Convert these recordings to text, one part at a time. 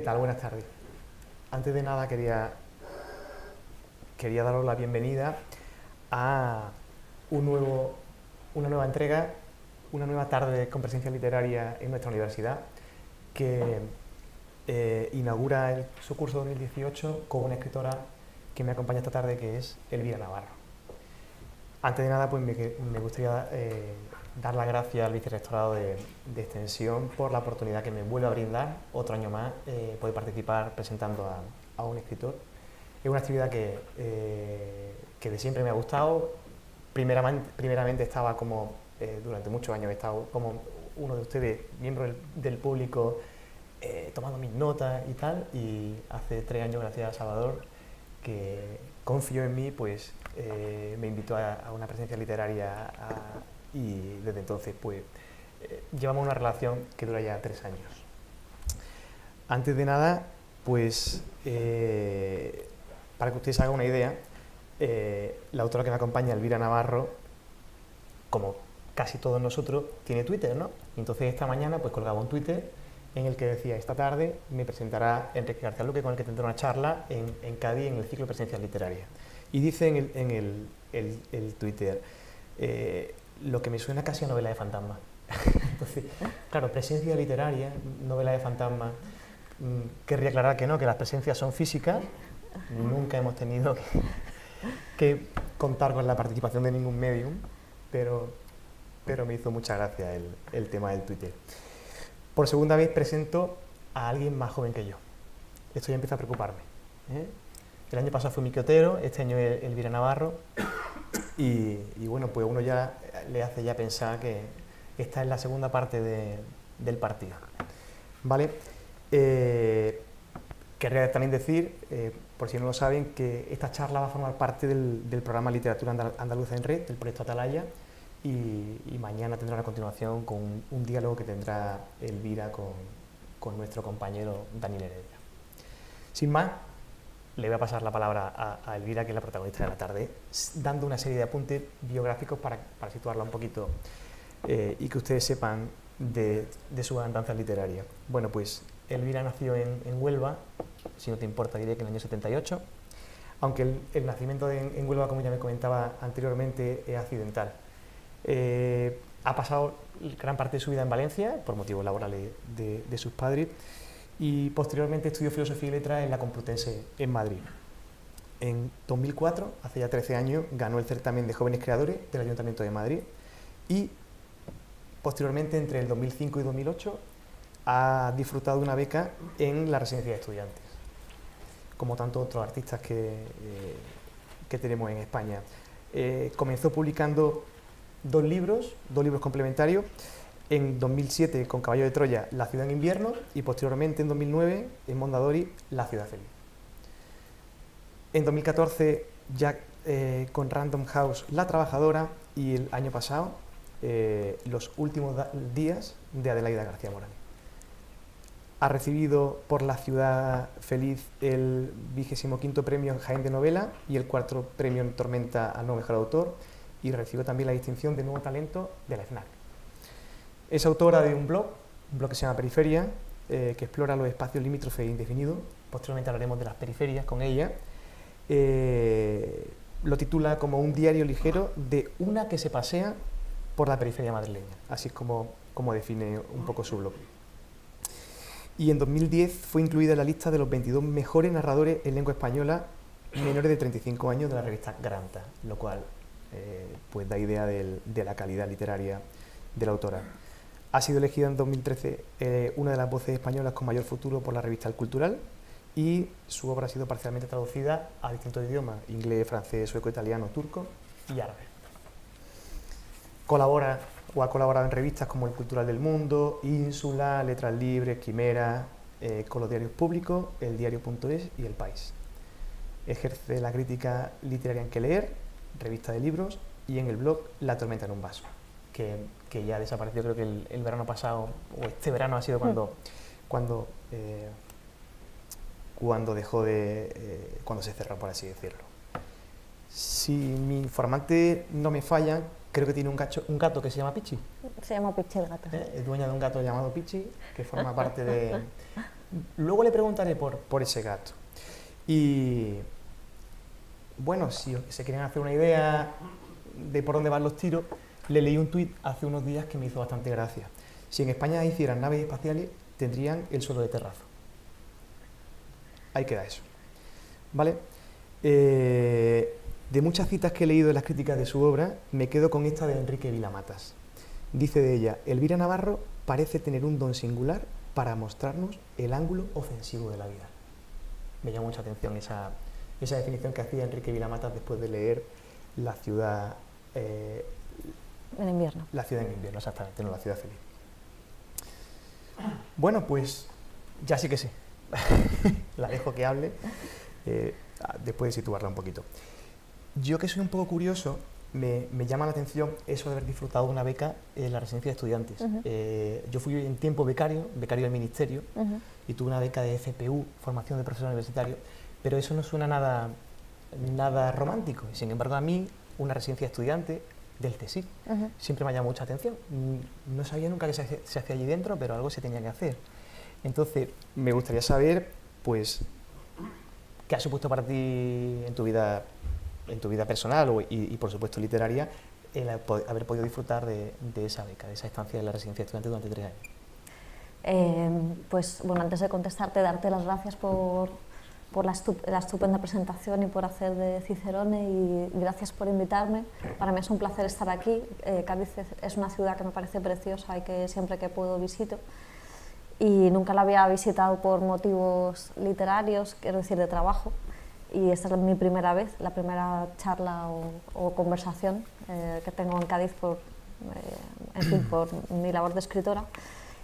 tal? Buenas tardes. Antes de nada quería daros la bienvenida a una nueva entrega, una nueva tarde con presencia literaria en nuestra universidad, que inaugura su curso 2018 con una escritora que me acompaña esta tarde, que es Elvira Navarro. Antes de nada, pues me gustaría dar las gracias al Vicerrectorado de Extensión por la oportunidad que me vuelve a brindar otro año más, poder participar presentando a un escritor. Es una actividad que de siempre me ha gustado. Primeramente estaba como, durante muchos años he estado como uno de ustedes, miembro del público, tomando mis notas y tal, y hace 3 años, gracias a Salvador, que confió en mí, pues me invitó a una presencia literaria y desde entonces pues llevamos una relación que dura ya 3 años. Antes de nada, pues para que ustedes se hagan una idea, la autora que me acompaña, Elvira Navarro, como casi todos nosotros, tiene Twitter, ¿no? Y entonces esta mañana pues colgaba un Twitter en el que decía: esta tarde me presentará Enrique García Luque, con el que tendré una charla en Cádiz en el ciclo de presencias literarias. Y dice en el Twitter, lo que me suena casi a novela de fantasma. Entonces, claro, presencia literaria, novela de fantasma, querría aclarar que no, que las presencias son físicas, nunca hemos tenido que contar con la participación de ningún medium, pero me hizo mucha gracia el tema del Twitter. Por segunda vez presento a alguien más joven que yo. Esto ya empieza a preocuparme, ¿eh? El año pasado fue Miki Otero, este año es Elvira Navarro, y bueno, pues uno ya le hace ya pensar que esta es la segunda parte del partido, ¿vale? Querría también decir, por si no lo saben, que esta charla va a formar parte del programa Literatura Andaluza en Red, del proyecto Atalaya, y mañana tendrá una continuación con un diálogo que tendrá Elvira con nuestro compañero Daniel Heredia. Sin más, le voy a pasar la palabra a Elvira, que es la protagonista de la tarde, dando una serie de apuntes biográficos para situarla un poquito y que ustedes sepan de su andanza literaria. Bueno, pues Elvira nació en Huelva, si no te importa diré que en el año 78, aunque el nacimiento en Huelva, como ya me comentaba anteriormente, es accidental. Ha pasado gran parte de su vida en Valencia, por motivos laborales de sus padres, y posteriormente estudió Filosofía y Letras en la Complutense en Madrid. En 2004, hace ya 13 años, ganó el certamen de Jóvenes Creadores del Ayuntamiento de Madrid y posteriormente, entre el 2005 y 2008, ha disfrutado de una beca en la Residencia de Estudiantes, como tantos otros artistas que tenemos en España. Comenzó publicando dos libros complementarios. En 2007, con Caballo de Troya, La ciudad en invierno, y posteriormente, en 2009, en Mondadori, La ciudad feliz. En 2014, ya con Random House, La trabajadora, y el año pasado, Los últimos días, de Adelaida García Morales. Ha recibido por La ciudad feliz el 25º premio en Jaén de novela y el 4º premio en Tormenta al nuevo mejor autor, y recibió también la distinción de nuevo talento de la FNAC. Es autora de un blog que se llama Periferia, que explora los espacios limítrofes e indefinidos. Posteriormente hablaremos de las periferias con ella. Lo titula como un diario ligero de una que se pasea por la periferia madrileña. Así es como define un poco su blog. Y en 2010 fue incluida en la lista de los 22 mejores narradores en lengua española menores de 35 años de la revista Granta, lo cual pues da idea de la calidad literaria de la autora. Ha sido elegida en 2013 una de las voces españolas con mayor futuro por la revista El Cultural, y su obra ha sido parcialmente traducida a distintos idiomas: inglés, francés, sueco, italiano, turco y árabe. Ha colaborado en revistas como El Cultural del Mundo, Ínsula, Letras Libres, Quimera, con los diarios públicos, El Diario.es y El País. Ejerce la crítica literaria en Que Leer, revista de libros, y en el blog La tormenta en un vaso, que ya desapareció, creo que el verano pasado, o este verano ha sido cuando dejó cuando se cerró, por así decirlo. Si mi informante no me falla, creo que tiene un gato que se llama Pichi. Se llama Pichi el gato. Es dueña de un gato llamado Pichi, que forma parte Luego le preguntaré por ese gato. Y bueno, si se quieren hacer una idea de por dónde van los tiros, le leí un tuit hace unos días que me hizo bastante gracia. Si en España hicieran naves espaciales, tendrían el suelo de terrazo. Ahí queda eso. ¿Vale? De muchas citas que he leído en las críticas de su obra, me quedo con esta de Enrique Vila-Matas. Dice de ella: Elvira Navarro parece tener un don singular para mostrarnos el ángulo ofensivo de la vida. Me llamó mucha atención esa definición que hacía Enrique Vila-Matas después de leer La ciudad en invierno. La ciudad en invierno, exactamente, no La ciudad feliz. Bueno, pues ya sí que sé. La dejo que hable, después de situarla un poquito. Yo, que soy un poco curioso, me llama la atención eso de haber disfrutado de una beca en la residencia de estudiantes. Yo fui en tiempo becario del Ministerio, y tuve una beca de FPU, formación de profesor universitario, pero eso no suena nada romántico. Sin embargo, a mí, una residencia de estudiantes del CSIC siempre me ha llamado mucha atención. No sabía nunca qué se hacía allí dentro, pero algo se tenía que hacer. Entonces, me gustaría saber, pues, qué ha supuesto para ti en tu vida personal y por supuesto literaria, el haber podido disfrutar de esa beca, de esa estancia en la residencia de estudiantes durante 3 años. Pues bueno, antes de contestarte, darte las gracias por la estupenda presentación y por hacer de Cicerone, y gracias por invitarme. Para mí es un placer estar aquí. Cádiz es una ciudad que me parece preciosa y que siempre que puedo visito, y nunca la había visitado por motivos literarios, quiero decir, de trabajo, y esta es mi primera vez, la primera charla o conversación que tengo en Cádiz por mi labor de escritora.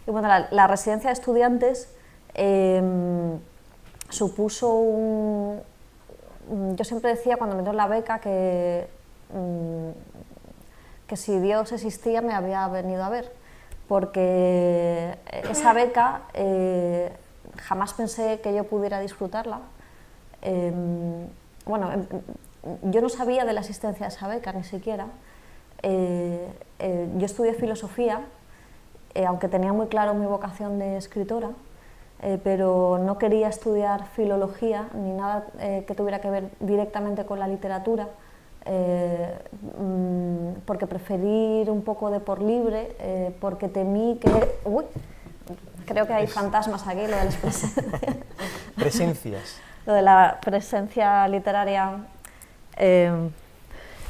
Y bueno, la residencia de estudiantes supuso yo siempre decía cuando me dio la beca que si Dios existía me había venido a ver, porque esa beca jamás pensé que yo pudiera disfrutarla. Bueno, yo no sabía de la existencia de esa beca ni siquiera. Yo estudié filosofía, aunque tenía muy claro mi vocación de escritora, pero no quería estudiar filología ni nada que tuviera que ver directamente con la literatura, porque preferí ir un poco de por libre, porque temí que... Uy, creo que hay fantasmas aquí, lo de las presencias. Lo de la presencia literaria,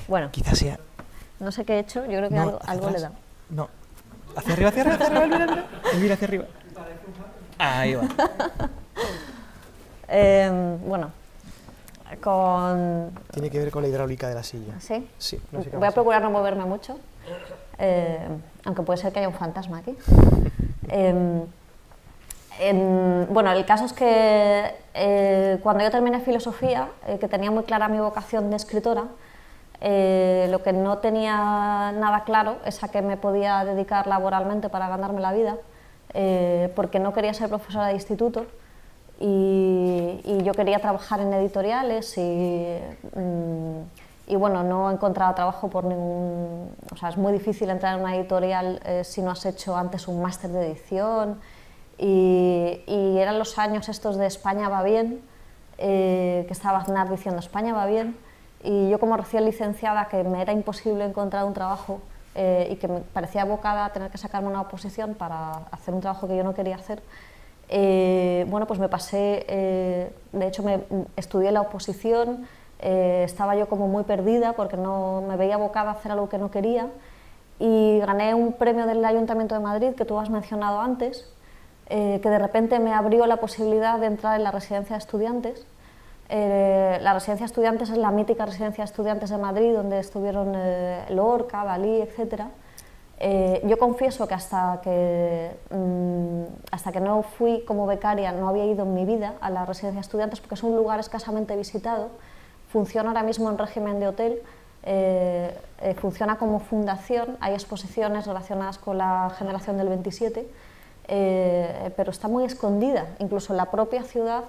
bueno, quizás sea... No sé qué he hecho, yo creo que no, algo le da. No, hacia arriba, mira hacia arriba. Ahí va. Bueno, Tiene que ver con la hidráulica de la silla. ¿Sí? Sí. No sé qué voy a procurar no moverme mucho, aunque puede ser que haya un fantasma aquí. Bueno, el caso es que cuando yo terminé filosofía, que tenía muy clara mi vocación de escritora, lo que no tenía nada claro es a qué me podía dedicar laboralmente para ganarme la vida, porque no quería ser profesora de instituto y yo quería trabajar en editoriales y bueno, no encontraba trabajo por ningún... O sea, es muy difícil entrar en una editorial si no has hecho antes un máster de edición, y eran los años estos de España va bien, que estaba Aznar diciendo España va bien, y yo como recién licenciada, que me era imposible encontrar un trabajo y que me parecía abocada a tener que sacarme una oposición para hacer un trabajo que yo no quería hacer, bueno, pues me pasé, de hecho estudié la oposición, estaba yo como muy perdida porque no me veía abocada a hacer algo que no quería, y gané un premio del Ayuntamiento de Madrid que tú has mencionado antes, que de repente me abrió la posibilidad de entrar en la residencia de estudiantes. La residencia de estudiantes es la mítica residencia de estudiantes de Madrid, donde estuvieron Lorca, Dalí, etc. Yo confieso que hasta que no fui como becaria no había ido en mi vida a la residencia de estudiantes, porque es un lugar escasamente visitado, funciona ahora mismo en régimen de hotel, funciona como fundación, hay exposiciones relacionadas con la generación del 27, pero está muy escondida, incluso en la propia ciudad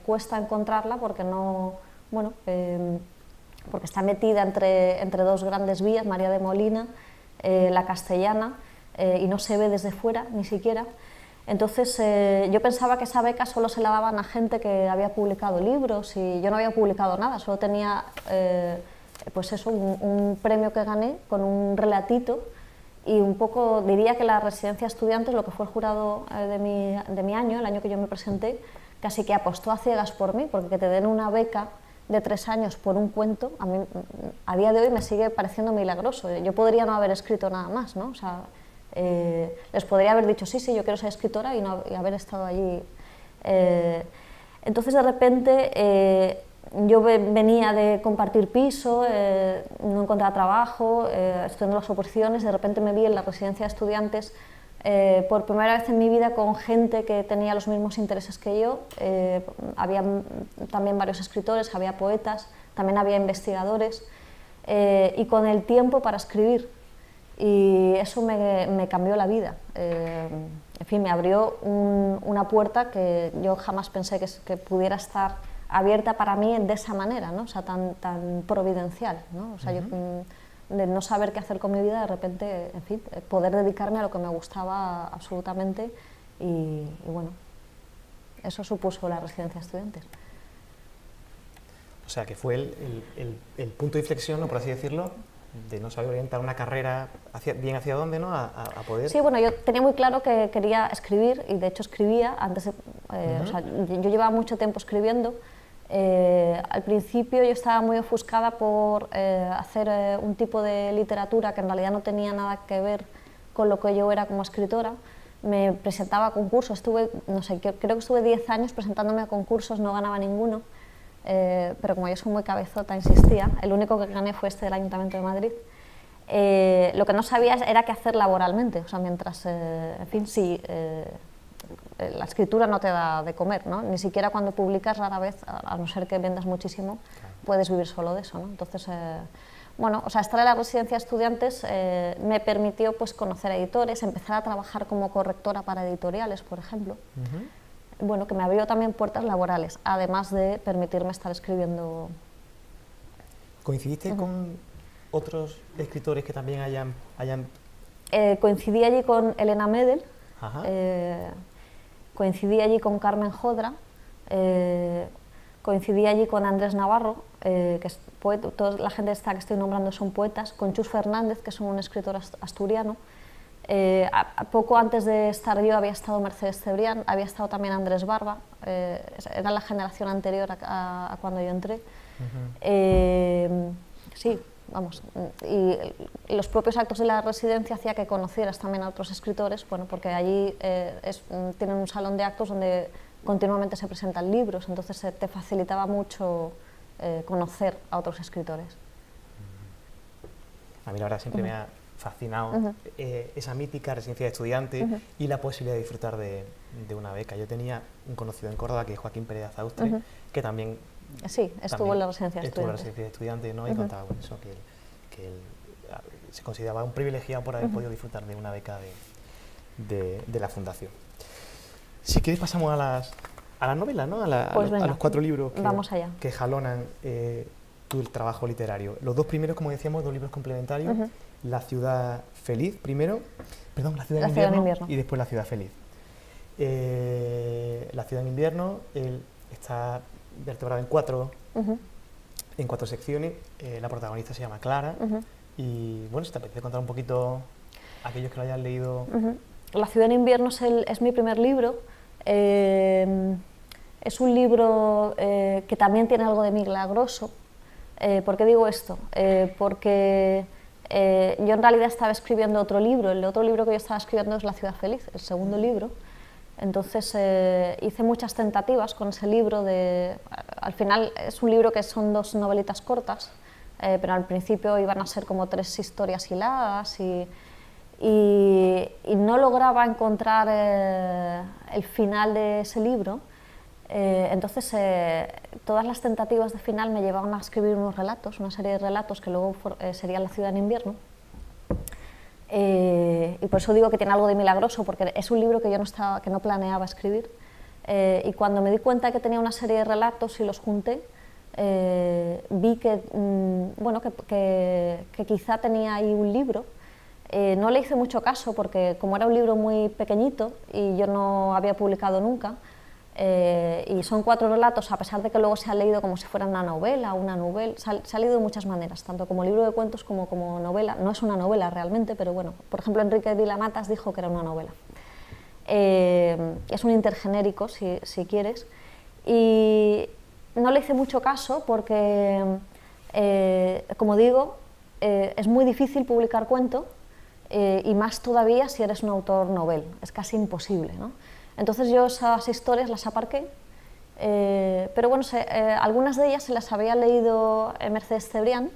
cuesta encontrarla porque porque está metida entre dos grandes vías, María de Molina, la Castellana, y no se ve desde fuera ni siquiera. Entonces yo pensaba que esa beca solo se la daban a gente que había publicado libros y yo no había publicado nada, solo tenía pues eso, un premio que gané con un relatito y un poco diría que la residencia de estudiantes, lo que fue el jurado de mi año, el año que yo me presenté, casi que apostó a ciegas por mí, porque que te den una beca de 3 años por un cuento, a mí a día de hoy me sigue pareciendo milagroso. Yo podría no haber escrito nada más, ¿no? O sea, les podría haber dicho sí, yo quiero ser escritora y haber estado allí. Entonces de repente yo venía de compartir piso, no encontraba trabajo, estudiando las oposiciones, de repente me vi en la residencia de estudiantes por primera vez en mi vida con gente que tenía los mismos intereses que yo. Había también varios escritores, había poetas, también había investigadores y con el tiempo para escribir. Y eso me cambió la vida. En fin, me abrió una puerta que yo jamás pensé que pudiera estar abierta para mí de esa manera, ¿no? O sea, tan providencial, ¿no? O sea, yo, de no saber qué hacer con mi vida, de repente, en fin, poder dedicarme a lo que me gustaba absolutamente y bueno, eso supuso la residencia de estudiantes. O sea, que fue el punto de inflexión, ¿no?, por así decirlo, de no saber orientar una carrera bien hacia dónde, ¿no?, a poder... Sí, bueno, yo tenía muy claro que quería escribir y de hecho escribía antes de, o sea, yo llevaba mucho tiempo escribiendo. Al principio yo estaba muy ofuscada por hacer un tipo de literatura que en realidad no tenía nada que ver con lo que yo era como escritora. Me presentaba a concursos, no sé, creo que estuve 10 años presentándome a concursos, no ganaba ninguno, pero como yo soy muy cabezota, insistía. El único que gané fue este del Ayuntamiento de Madrid. Lo que no sabía era qué hacer laboralmente, o sea, mientras, en fin, sí, la escritura no te da de comer, ¿no? Ni siquiera cuando publicas, rara vez, a no ser que vendas muchísimo, puedes vivir solo de eso, ¿no? Entonces, bueno, o sea, estar en la residencia de estudiantes me permitió pues conocer a editores, empezar a trabajar como correctora para editoriales, por ejemplo. Bueno, que me abrió también puertas laborales, además de permitirme estar escribiendo. ¿Coincidiste con otros escritores que también hayan...? Coincidí allí con Elena Medel, coincidí allí con Carmen Jodra, coincidí allí con Andrés Navarro, que es poeta, toda la gente esta que estoy nombrando son poetas, con Chus Fernández, que es un escritor asturiano. Poco antes de estar yo había estado Mercedes Cebrián, había estado también Andrés Barba, era la generación anterior a cuando yo entré. Sí, vamos, y los propios actos de la residencia hacía que conocieras también a otros escritores, bueno, porque allí tienen un salón de actos donde continuamente se presentan libros, entonces te facilitaba mucho conocer a otros escritores. A mí la verdad siempre me ha fascinado esa mítica residencia de estudiantes y la posibilidad de disfrutar de una beca. Yo tenía un conocido en Córdoba, que es Joaquín Pérez Azaustre, que también... Sí, estuvo en la residencia de estudiantes. Estuvo en la residencia de estudiantes, ¿no? Y contaba con eso, que él se consideraba un privilegiado por haber podido disfrutar de una beca de la fundación. Si quieres pasamos a las novelas, ¿no? A los 4 libros que jalonan tu trabajo literario. Los 2 primeros, como decíamos, 2 libros complementarios. La ciudad feliz primero, perdón, la ciudad en invierno y después La ciudad feliz. La ciudad en invierno está vertebrada en 4 secciones. La protagonista se llama Clara y bueno, si te apetece contar un poquito a aquellos que lo hayan leído. La ciudad en invierno es mi primer libro. Es un libro que también tiene algo de milagroso. ¿Por qué digo esto? Porque yo en realidad estaba escribiendo otro libro. El otro libro que yo estaba escribiendo es La ciudad feliz, el segundo libro. Entonces hice muchas tentativas con ese libro. Al final es un libro que son 2 novelitas cortas, pero al principio iban a ser como 3 historias hiladas y no lograba encontrar el final de ese libro. Entonces todas las tentativas de final me llevaban a escribir unos relatos, una serie de relatos que luego sería La ciudad en invierno. Y por eso digo que tiene algo de milagroso, porque es un libro que yo no planeaba escribir. Y cuando me di cuenta que tenía una serie de relatos y los junté, vi que, bueno, que quizá tenía ahí un libro. No le hice mucho caso porque como era un libro muy pequeñito y yo no había publicado nunca, y son 4 relatos, a pesar de que luego se ha leído como si fuera una novela, se ha leído de muchas maneras, tanto como libro de cuentos como novela. No es una novela realmente, pero bueno, por ejemplo Enrique Vila-Matas dijo que era una novela. Es un intergenérico, si quieres, y no le hice mucho caso porque, como digo, es muy difícil publicar cuento, y más todavía si eres un autor novel, es casi imposible, ¿no? Entonces yo esas historias las aparqué, pero bueno, algunas de ellas se las había leído Mercedes Cebrián,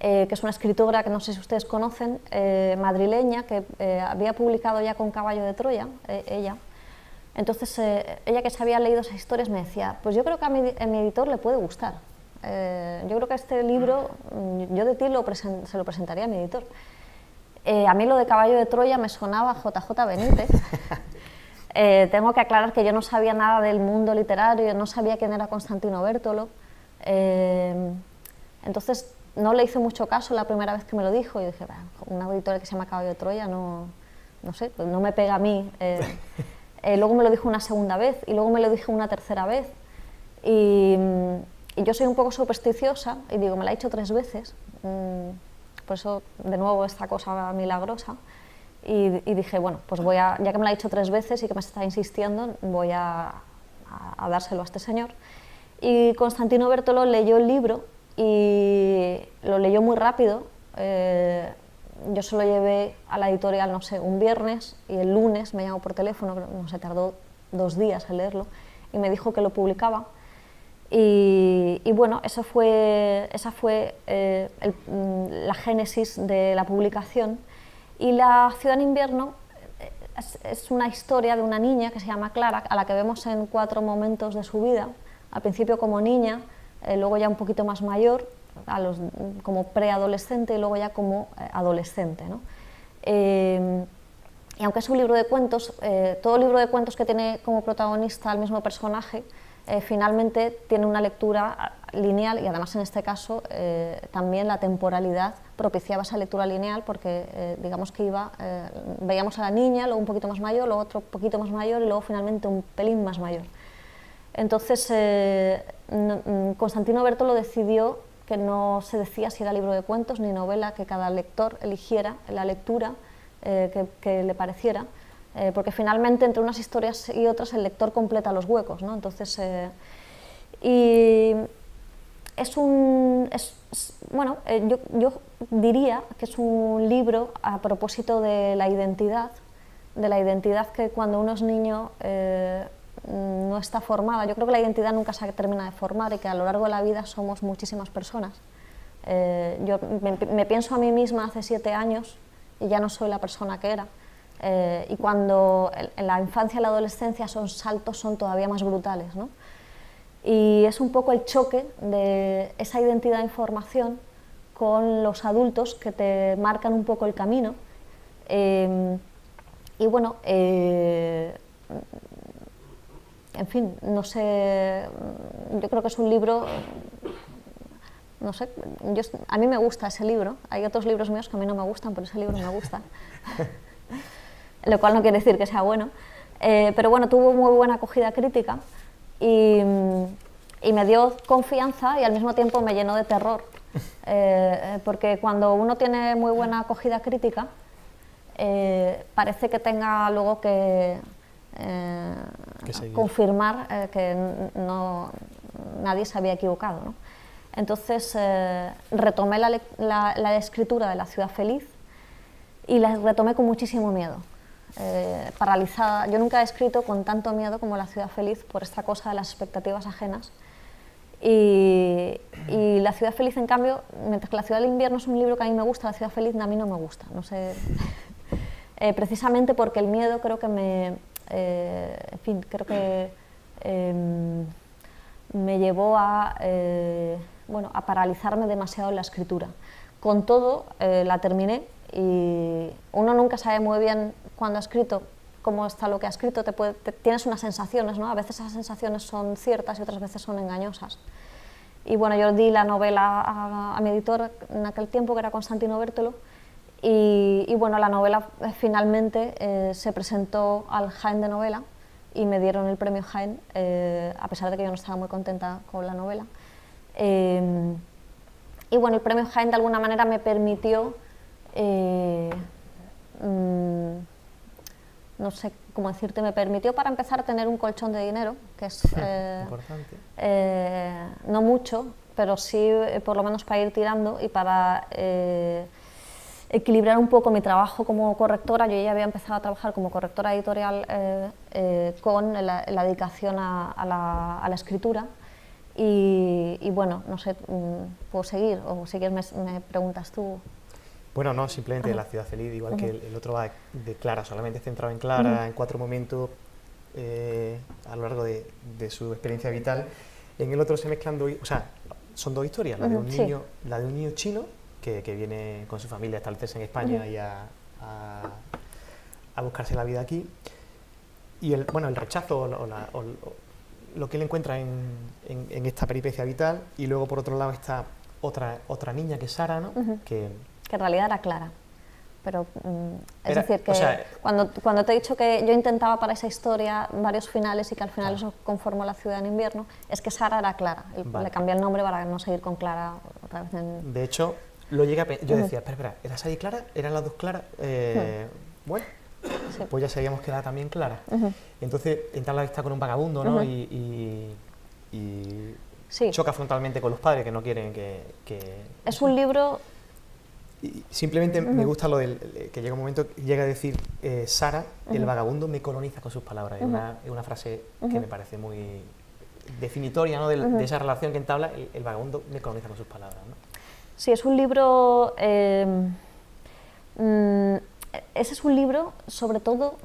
que es una escritora que no sé si ustedes conocen, madrileña, que había publicado ya con Caballo de Troya, ella. Entonces, ella que se había leído esas historias me decía, pues yo creo que a mi editor le puede gustar. Yo creo que este libro, yo de ti se lo presentaría a mi editor. A mí lo de Caballo de Troya me sonaba JJ Benítez. Tengo que aclarar que yo no sabía nada del mundo literario, no sabía quién era Constantino Bértolo. Entonces, no le hice mucho caso la primera vez que me lo dijo y dije, una editora que se llama Caballo de Troya no sé, pues no me pega a mí. Luego me lo dijo una segunda vez y luego me lo dije una tercera vez y yo soy un poco supersticiosa y digo, me la he dicho 3 veces, por eso de nuevo esta cosa milagrosa y dije, bueno, pues ya que me la ha dicho 3 veces y que me está insistiendo, voy a dárselo a este señor. Y Constantino Bértolo leyó el libro y lo leyó muy rápido. Yo se lo llevé a la editorial, no sé, un viernes y el lunes me llamó por teléfono, no sé, tardó 2 días en leerlo y me dijo que lo publicaba. Y bueno, esa fue la génesis de la publicación. Y La ciudad en invierno es una historia de una niña que se llama Clara, a la que vemos en 4 momentos de su vida, al principio como niña, luego ya un poquito más mayor, como preadolescente y luego ya como adolescente, ¿no? Y aunque es un libro de cuentos, todo libro de cuentos que tiene como protagonista al mismo personaje, finalmente tiene una lectura lineal y además en este caso también la temporalidad propiciaba esa lectura lineal porque digamos que veíamos a la niña, luego un poquito más mayor, luego otro poquito más mayor y luego finalmente un pelín más mayor. Entonces Constantino Bértolo decidió que no se decía si era libro de cuentos ni novela, que cada lector eligiera la lectura que le pareciera, porque finalmente entre unas historias y otras el lector completa los huecos, ¿no? Entonces, y bueno, yo diría que es un libro a propósito de la identidad que cuando uno es niño no está formada. Yo creo que la identidad nunca se termina de formar y que a lo largo de la vida somos muchísimas personas. Yo me pienso a mí misma hace 7 años y ya no soy la persona que era. Y cuando en la infancia y la adolescencia esos saltos son todavía más brutales, ¿no? Y es un poco el choque de esa identidad en formación con los adultos que te marcan un poco el camino. Y bueno, en fin, no sé, yo creo que es un libro, no sé, a mí me gusta ese libro. Hay otros libros míos que a mí no me gustan, pero ese libro me gusta. Lo cual no quiere decir que sea bueno, pero bueno, tuvo muy buena acogida crítica y me dio confianza y al mismo tiempo me llenó de terror, porque cuando uno tiene muy buena acogida crítica, parece que tenga luego que confirmar que nadie se había equivocado, ¿no? Entonces retomé la escritura de La ciudad feliz y la retomé con muchísimo miedo. Paralizada. Yo nunca he escrito con tanto miedo como La ciudad feliz por esta cosa de las expectativas ajenas y La ciudad feliz, en cambio, mientras que La ciudad del invierno es un libro que a mí me gusta, La ciudad feliz a mí no me gusta, no sé, precisamente porque el miedo creo que en fin, creo que me llevó bueno, a paralizarme demasiado en la escritura. Con todo, la terminé y uno nunca sabe muy bien cuando ha escrito cómo está lo que ha escrito, tienes unas sensaciones, ¿no? A veces esas sensaciones son ciertas y otras veces son engañosas. Y bueno, yo di la novela a mi editor en aquel tiempo, que era Constantino Bértolo, Y bueno, la novela finalmente se presentó al Jaén de Novela y me dieron el premio Jaén, a pesar de que yo no estaba muy contenta con la novela. Y bueno, el premio Jaén de alguna manera me permitió, no sé cómo decirte, me permitió para empezar a tener un colchón de dinero, que es importante. No mucho, pero sí por lo menos para ir tirando y para equilibrar un poco mi trabajo como correctora. Yo ya había empezado a trabajar como correctora editorial con la dedicación a la escritura. Y bueno, no sé, ¿puedo seguir? O si quieres me preguntas tú. Bueno, no, simplemente La ciudad feliz, igual que el otro va de Clara, solamente centrado en Clara, en 4 momentos a lo largo de su experiencia vital. En el otro se mezclan o sea, son 2 historias, la de un niño, la de un niño chino que viene con su familia a establecerse en España y a buscarse la vida aquí, y el rechazo o lo que él encuentra en esta peripecia vital, y luego por otro lado está otra niña que es Sara, ¿no? Que en realidad era Clara, pero es era, decir, que o sea, cuando te he dicho que yo intentaba para esa historia varios finales y que al final eso conformó La ciudad en invierno, es que Sara era Clara, le cambié el nombre para no seguir con Clara otra vez. De hecho, yo decía, espera, ¿era Sara y Clara? ¿Eran las 2 Claras? Bueno, sí. Pues ya sabíamos que era también Clara. Entonces, entra a la vista con un vagabundo, ¿no? Y sí. choca frontalmente con los padres que no quieren que Es un libro... Y simplemente me gusta lo que llega un momento, llega a decir Sara, el vagabundo me coloniza con sus palabras. Es una frase que me parece muy definitoria, ¿no? de esa relación que entabla, el vagabundo me coloniza con sus palabras, ¿no? Sí, es un libro... ese es un libro, sobre todo,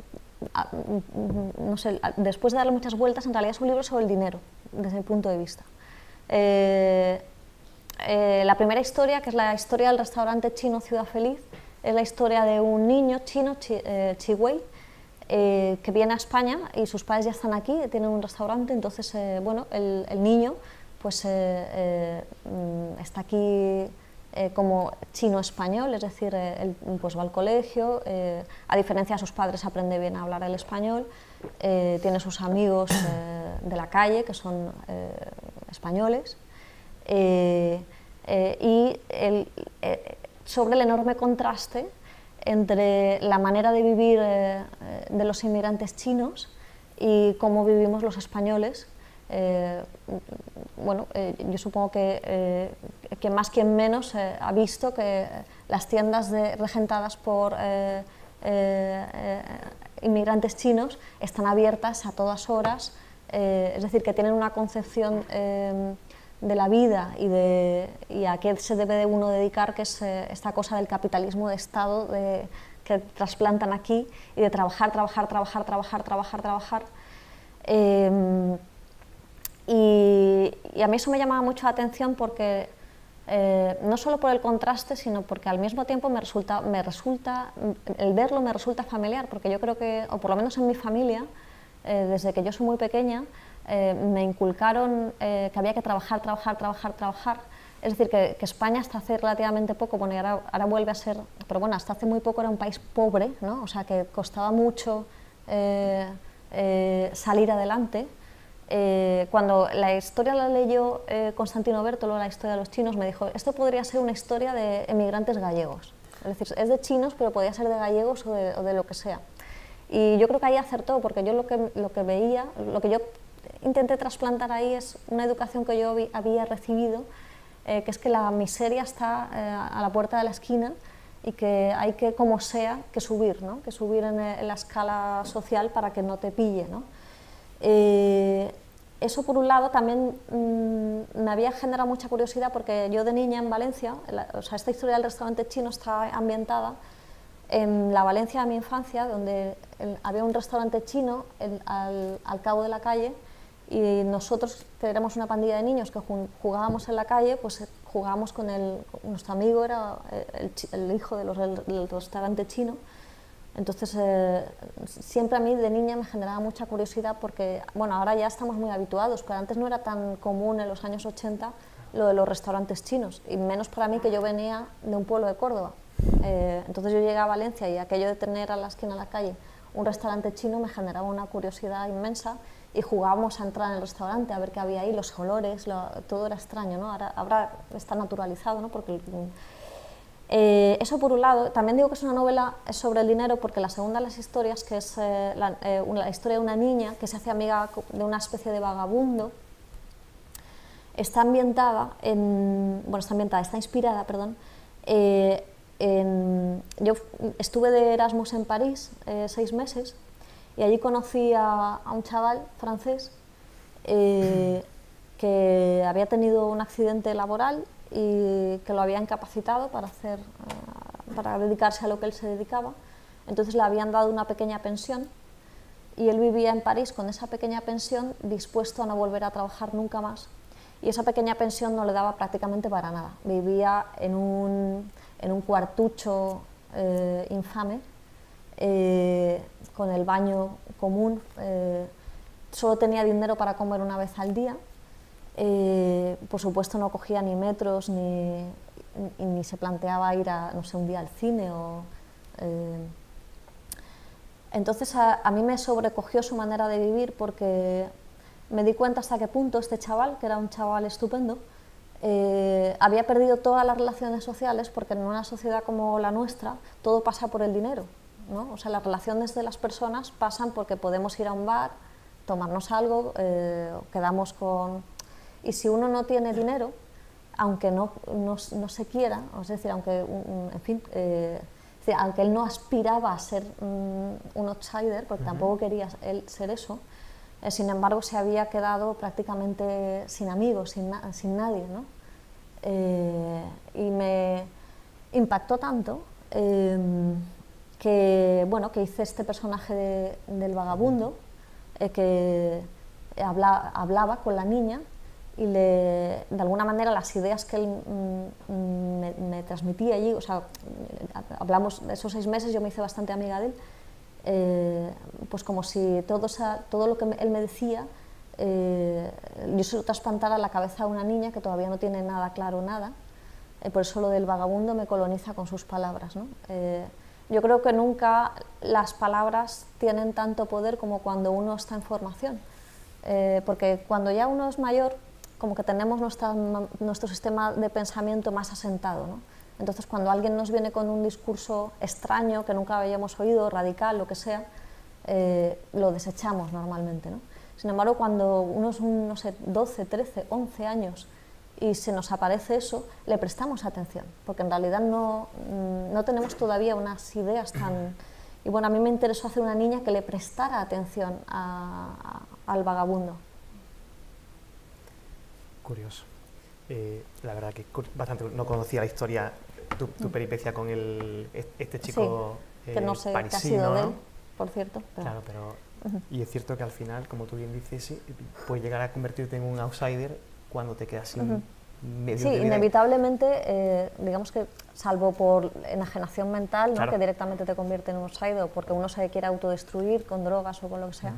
no sé, después de darle muchas vueltas, en realidad es un libro sobre el dinero, desde mi punto de vista. La primera historia, que es la historia del restaurante chino Ciudad Feliz, es la historia de un niño chino, Chi Wei, que viene a España y sus padres ya están aquí, tienen un restaurante. Entonces, bueno, el niño pues, está aquí como chino-español, es decir, él pues, va al colegio, a diferencia de sus padres aprende bien a hablar el español, tiene sus amigos de la calle que son españoles. Y sobre el enorme contraste entre la manera de vivir de los inmigrantes chinos y cómo vivimos los españoles. Bueno, yo supongo que más quien menos ha visto que las tiendas regentadas por inmigrantes chinos están abiertas a todas horas, es decir, que tienen una concepción de la vida y a qué se debe de uno dedicar, que es esta cosa del capitalismo de Estado que trasplantan aquí, y de trabajar. Y a mí eso me llamaba mucho la atención porque no solo por el contraste, sino porque al mismo tiempo el verlo me resulta familiar, porque yo creo que, o por lo menos en mi familia, desde que yo soy muy pequeña, me inculcaron que había que trabajar. Es decir, que España hasta hace relativamente poco, bueno, y ahora vuelve a ser, pero bueno, hasta hace muy poco era un país pobre, ¿no? O sea, que costaba mucho salir adelante. Cuando la historia la leyó Constantino Bertolo, la historia de los chinos, me dijo, esto podría ser una historia de emigrantes gallegos. Es decir, es de chinos, pero podría ser de gallegos o de lo que sea. Y yo creo que ahí acertó, porque yo lo que veía, lo que yo intenté trasplantar ahí es una educación que yo había recibido, que es que la miseria está a la puerta de la esquina y que hay que, como sea, que subir, ¿no? Que subir en la escala social para que no te pille, ¿no? Eso por un lado también me había generado mucha curiosidad, porque yo de niña en Valencia, o sea, esta historia del restaurante chino está ambientada en la Valencia de mi infancia, donde había un restaurante chino al cabo de la calle, y nosotros, que éramos una pandilla de niños que jugábamos en la calle, pues jugábamos con nuestro amigo, era el hijo del restaurante chino. Entonces, siempre a mí de niña me generaba mucha curiosidad, porque, bueno, ahora ya estamos muy habituados, pero antes no era tan común en los años 80 lo de los restaurantes chinos, y menos para mí, que yo venía de un pueblo de Córdoba. Entonces yo llegué a Valencia y aquello de tener a la esquina de la calle un restaurante chino me generaba una curiosidad inmensa y jugábamos a entrar en el restaurante a ver qué había ahí, los olores, todo era extraño, ¿no? Ahora está naturalizado, ¿no? Porque eso por un lado. También digo que es una novela sobre el dinero porque la segunda de las historias, que es la historia de una niña que se hace amiga de una especie de vagabundo, está inspirada, perdón, yo estuve de Erasmus en París 6 meses y allí conocí a un chaval francés que había tenido un accidente laboral y que lo había incapacitado para dedicarse a lo que él se dedicaba. Entonces le habían dado una pequeña pensión y él vivía en París con esa pequeña pensión, dispuesto a no volver a trabajar nunca más. Y esa pequeña pensión no le daba prácticamente para nada. Vivía en un cuartucho infame, con el baño común, solo tenía dinero para comer una vez al día, por supuesto no cogía ni metros ni se planteaba ir un día al cine. Entonces a mí me sobrecogió su manera de vivir porque me di cuenta hasta qué punto este chaval, que era un chaval estupendo, había perdido todas las relaciones sociales, porque en una sociedad como la nuestra todo pasa por el dinero, ¿no? O sea, las relaciones de las personas pasan porque podemos ir a un bar, tomarnos algo, quedamos con... Y si uno no tiene dinero, aunque no se quiera, es decir, aunque él no aspiraba a ser un outsider, porque tampoco quería él ser eso, sin embargo se había quedado prácticamente sin amigos, sin nadie, ¿no? Y me impactó tanto que hice este personaje del vagabundo, que hablaba con la niña y de alguna manera las ideas que él me transmitía allí, o sea, hablamos de esos 6 meses, yo me hice bastante amiga de él, pues como si todo lo que él me decía yo se lo trasplantara a la cabeza de una niña que todavía no tiene nada claro, nada. Por eso lo del vagabundo me coloniza con sus palabras, ¿no? Yo creo que nunca las palabras tienen tanto poder como cuando uno está en formación, porque cuando ya uno es mayor, como que tenemos nuestro sistema de pensamiento más asentado, ¿no? Entonces, cuando alguien nos viene con un discurso extraño que nunca habíamos oído, radical, lo que sea, lo desechamos normalmente, ¿no? Sin embargo, cuando uno es, no sé, 12, 13, 11 años y se nos aparece eso, le prestamos atención, porque en realidad no tenemos todavía unas ideas tan... Y bueno, a mí me interesó hacer una niña que le prestara atención al vagabundo. Curioso. La verdad que bastante, no conocía la historia, tu peripecia con este chico que no sé parisino, qué ha sido de él, ¿no? por cierto. Pero... Claro, pero... Y es cierto que al final, como tú bien dices, sí, puedes llegar a convertirte en un outsider cuando te quedas sin medio de vida. Inevitablemente, digamos que, salvo por enajenación mental, ¿no? Claro. Que directamente te convierte en un outsider, porque uno se quiere autodestruir con drogas o con lo que sea.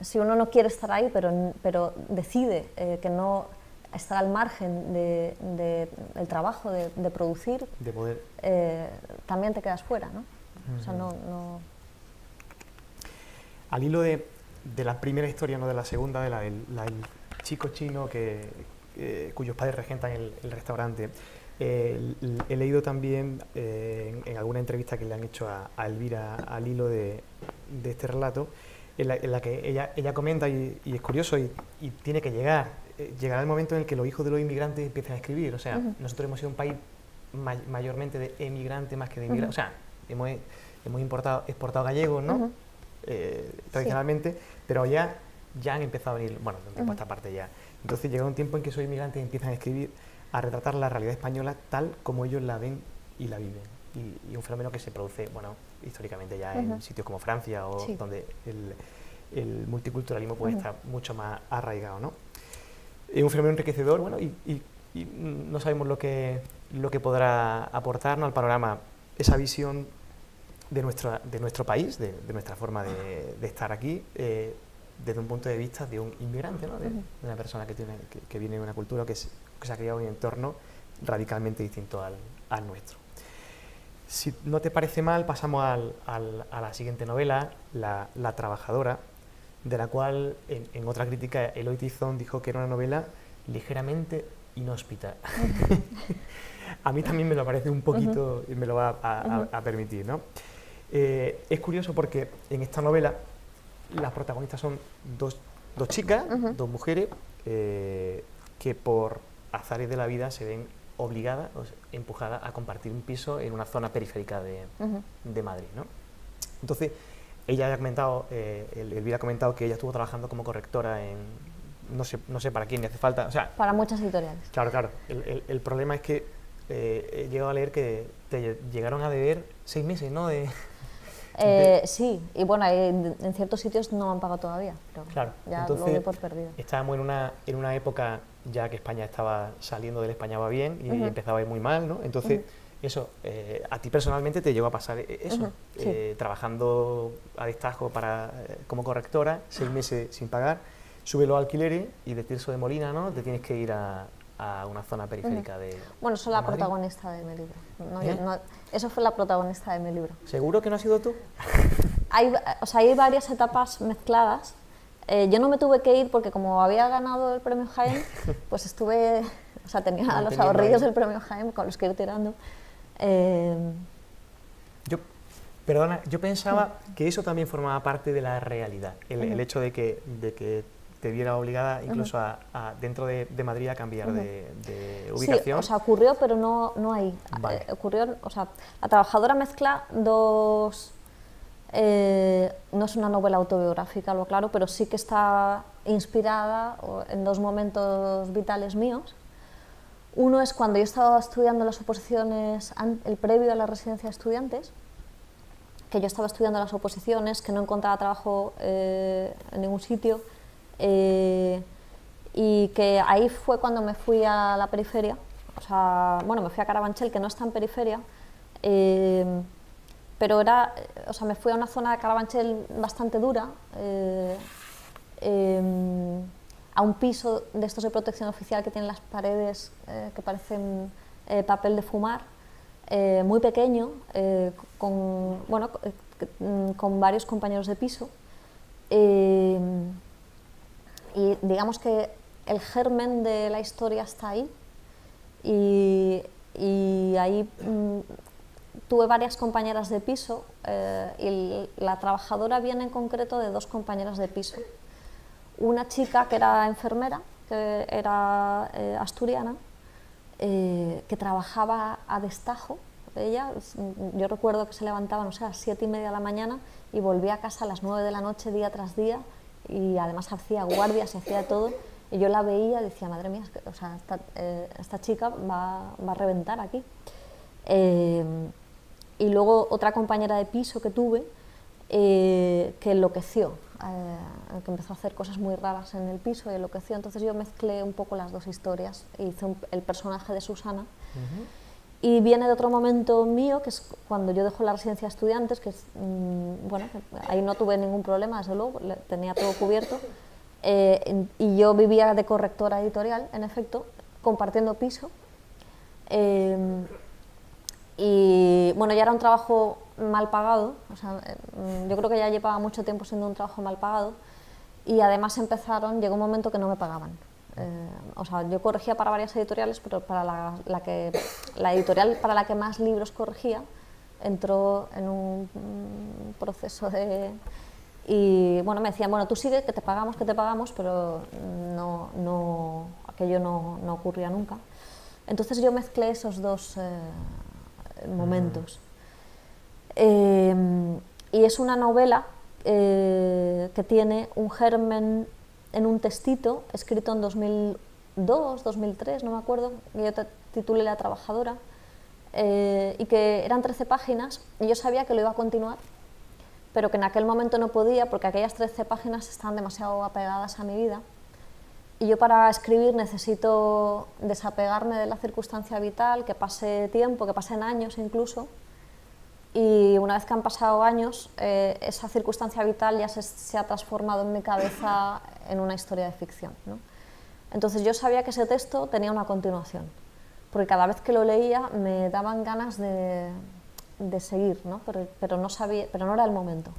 Si uno no quiere estar ahí, pero decide que no estar al margen del trabajo, de producir, de poder... también te quedas fuera, ¿no? O sea, no... Al hilo de la primera historia, no de la segunda, del chico chino cuyos padres regentan el restaurante, he leído también en alguna entrevista que le han hecho a Elvira al hilo de este relato, en la que ella comenta, y es curioso, y tiene que llegará el momento en el que los hijos de los inmigrantes empiezan a escribir. O sea, nosotros hemos sido un país mayormente de emigrantes más que de inmigrantes. O sea, hemos exportado gallegos, ¿no? Tradicionalmente, pero ya han empezado a venir, bueno, de un tiempo a esta parte ya. Entonces llega un tiempo en que esos inmigrantes empiezan a escribir, a retratar la realidad española tal como ellos la ven y la viven. Y un fenómeno que se produce, bueno, históricamente ya en sitios como Francia, o donde el multiculturalismo puede estar mucho más arraigado, ¿no? Es un fenómeno enriquecedor, bueno, y no sabemos lo que podrá aportarnos al panorama esa visión de nuestro país, de nuestra forma de estar aquí, desde un punto de vista de un inmigrante, ¿no? De una persona que viene de una cultura que se ha criado en un entorno radicalmente distinto al nuestro. si no te parece mal, pasamos a la siguiente novela, La trabajadora, de la cual en otra crítica Eloy Tizón dijo que era una novela ligeramente inhóspita. A mí también me lo parece un poquito y me lo va a permitir, ¿no? Es curioso porque en esta novela las protagonistas son dos chicas, dos mujeres, que por azares de la vida se ven obligadas o empujadas a compartir un piso en una zona periférica de Madrid, ¿no? Entonces, ella ha comentado, Elvira ha comentado que ella estuvo trabajando como correctora en, no sé para quién le hace falta, o sea... Para muchas editoriales. Claro. El problema es que he llegado a leer que te llegaron a deber 6 meses, ¿no? Sí, y bueno, en ciertos sitios no me han pagado todavía, pero claro, ya entonces, lo doy por perdido. Estábamos en una época ya que España estaba saliendo del España va bien y empezaba a ir muy mal, ¿no? Entonces, eso, a ti personalmente te llegó a pasar eso, sí. Trabajando a destajo como correctora, 6 meses sin pagar, sube los alquileres y de Tirso de Molina, ¿no? Te tienes que ir a una zona periférica de... Bueno, soy la protagonista de mi libro. Eso fue la protagonista de mi libro. ¿Seguro que no has sido tú? Hay varias etapas mezcladas. Yo no me tuve que ir porque como había ganado el premio Jaén, pues estuve... O sea, tenía los ahorrillos del premio Jaén con los que ir tirando. Perdona, yo pensaba que eso también formaba parte de la realidad, el hecho de que te viera obligada incluso dentro de Madrid a cambiar de ubicación. Sí, o sea, ocurrió, pero no ahí. Vale. Ocurrió, o sea, La trabajadora mezcla dos... no es una novela autobiográfica, lo claro, pero sí que está inspirada en dos momentos vitales míos. Uno es cuando yo estaba estudiando las oposiciones, el previo a la residencia de estudiantes, que yo estaba estudiando las oposiciones, que no encontraba trabajo en ningún sitio, y que ahí fue cuando me fui a la periferia, o sea, bueno, me fui a Carabanchel, que no es tan periferia, pero me fui a una zona de Carabanchel bastante dura, a un piso de estos de protección oficial que tienen las paredes que parecen papel de fumar, muy pequeño, con varios compañeros de piso. Y digamos que el germen de la historia está ahí, y ahí tuve varias compañeras de piso, y la trabajadora viene en concreto de dos compañeras de piso. Una chica que era enfermera, que era asturiana, que trabajaba a destajo. Ella, yo recuerdo que se levantaba, no sé, a las 7:30 de la mañana y volvía a casa a las 9 de la noche día tras día, y además hacía guardias y hacía todo, y yo la veía y decía, madre mía, o sea, esta chica va a reventar aquí. Y luego otra compañera de piso que tuve, que enloqueció, que empezó a hacer cosas muy raras en el piso y enloqueció. Entonces yo mezclé un poco las dos historias e hice el personaje de Susana. Y viene de otro momento mío, que es cuando yo dejo la residencia de estudiantes, que es, bueno, ahí no tuve ningún problema, desde luego, tenía todo cubierto, y yo vivía de correctora editorial, en efecto, compartiendo piso, y bueno, ya era un trabajo mal pagado, o sea, yo creo que ya llevaba mucho tiempo siendo un trabajo mal pagado, y además llegó un momento que no me pagaban. O sea, yo corregía para varias editoriales, pero para la editorial para la que más libros corregía entró en un proceso de... Y bueno, me decían, bueno, tú sigue, que te pagamos, pero aquello no ocurría nunca. Entonces yo mezclé esos dos momentos. Y es una novela que tiene un germen en un textito escrito en 2002, 2003, no me acuerdo, que yo titulé La trabajadora, y que eran 13 páginas, y yo sabía que lo iba a continuar, pero que en aquel momento no podía, porque aquellas 13 páginas estaban demasiado apegadas a mi vida, y yo para escribir necesito desapegarme de la circunstancia vital, que pase tiempo, que pasen años incluso, y una vez que han pasado años, esa circunstancia vital ya se ha transformado en mi cabeza en una historia de ficción, ¿no? Entonces yo sabía que ese texto tenía una continuación, porque cada vez que lo leía me daban ganas de de seguir, ¿no? Pero no sabía, pero no era el momento.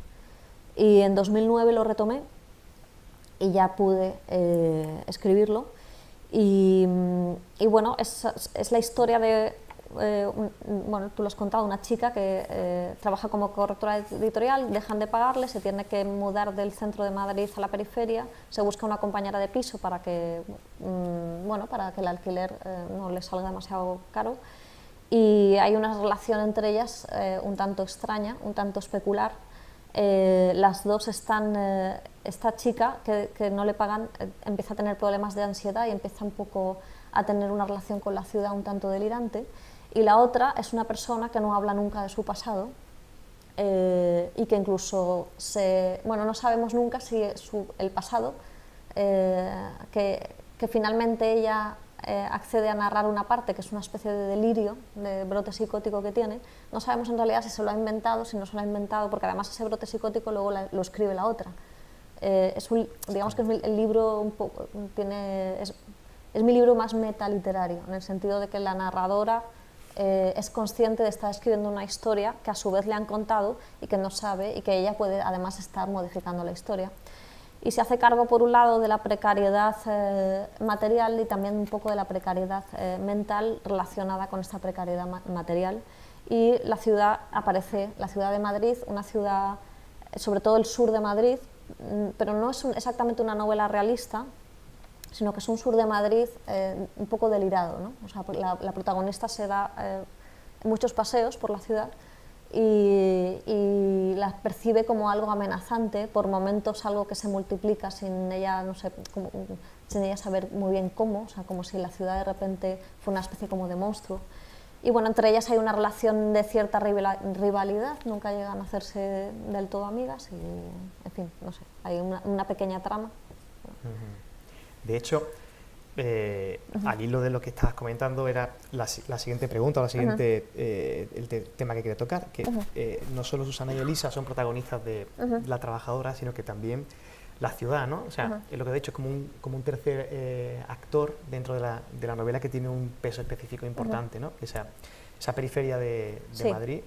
Y en 2009 lo retomé y ya pude escribirlo. Y bueno, es la historia de, bueno, tú lo has contado, una chica que trabaja como correctora editorial, dejan de pagarle, se tiene que mudar del centro de Madrid a la periferia, se busca una compañera de piso para que, bueno, para que el alquiler no le salga demasiado caro, y hay una relación entre ellas un tanto extraña, un tanto especular. Las dos están, esta chica que no le pagan empieza a tener problemas de ansiedad y empieza un poco a tener una relación con la ciudad un tanto delirante, y la otra es una persona que no habla nunca de su pasado y que incluso bueno, no sabemos nunca si el pasado, que finalmente ella accede a narrar una parte que es una especie de delirio, de brote psicótico que tiene. No sabemos en realidad si se lo ha inventado, si no se lo ha inventado, porque además ese brote psicótico luego lo escribe la otra. Digamos que el libro un poco es mi libro más metaliterario, en el sentido de que la narradora es consciente de estar escribiendo una historia que a su vez le han contado y que no sabe, y que ella puede además estar modificando la historia. Y se hace cargo, por un lado, de la precariedad material y también un poco de la precariedad mental relacionada con esta precariedad material. Y la ciudad aparece, la ciudad de Madrid, una ciudad, sobre todo el sur de Madrid, pero no es exactamente una novela realista, sino que es un sur de Madrid un poco delirado, ¿no? O sea, la protagonista se da muchos paseos por la ciudad y la percibe como algo amenazante, por momentos algo que se multiplica sin ella, no sé, sin ella saber muy bien cómo, o sea, como si la ciudad de repente fue una especie como de monstruo. Y bueno, entre ellas hay una relación de cierta rivalidad, nunca llegan a hacerse del todo amigas y, en fin, no sé, hay una pequeña trama. De hecho, al hilo de lo que estabas comentando era la siguiente pregunta, el tema que quería tocar, que no solo Susana y Elisa son protagonistas de La Trabajadora, sino que también la ciudad, ¿no? O sea, lo que he dicho es como un tercer actor dentro de la novela que tiene un peso específico importante, ¿no? Esa periferia de Sí. Madrid.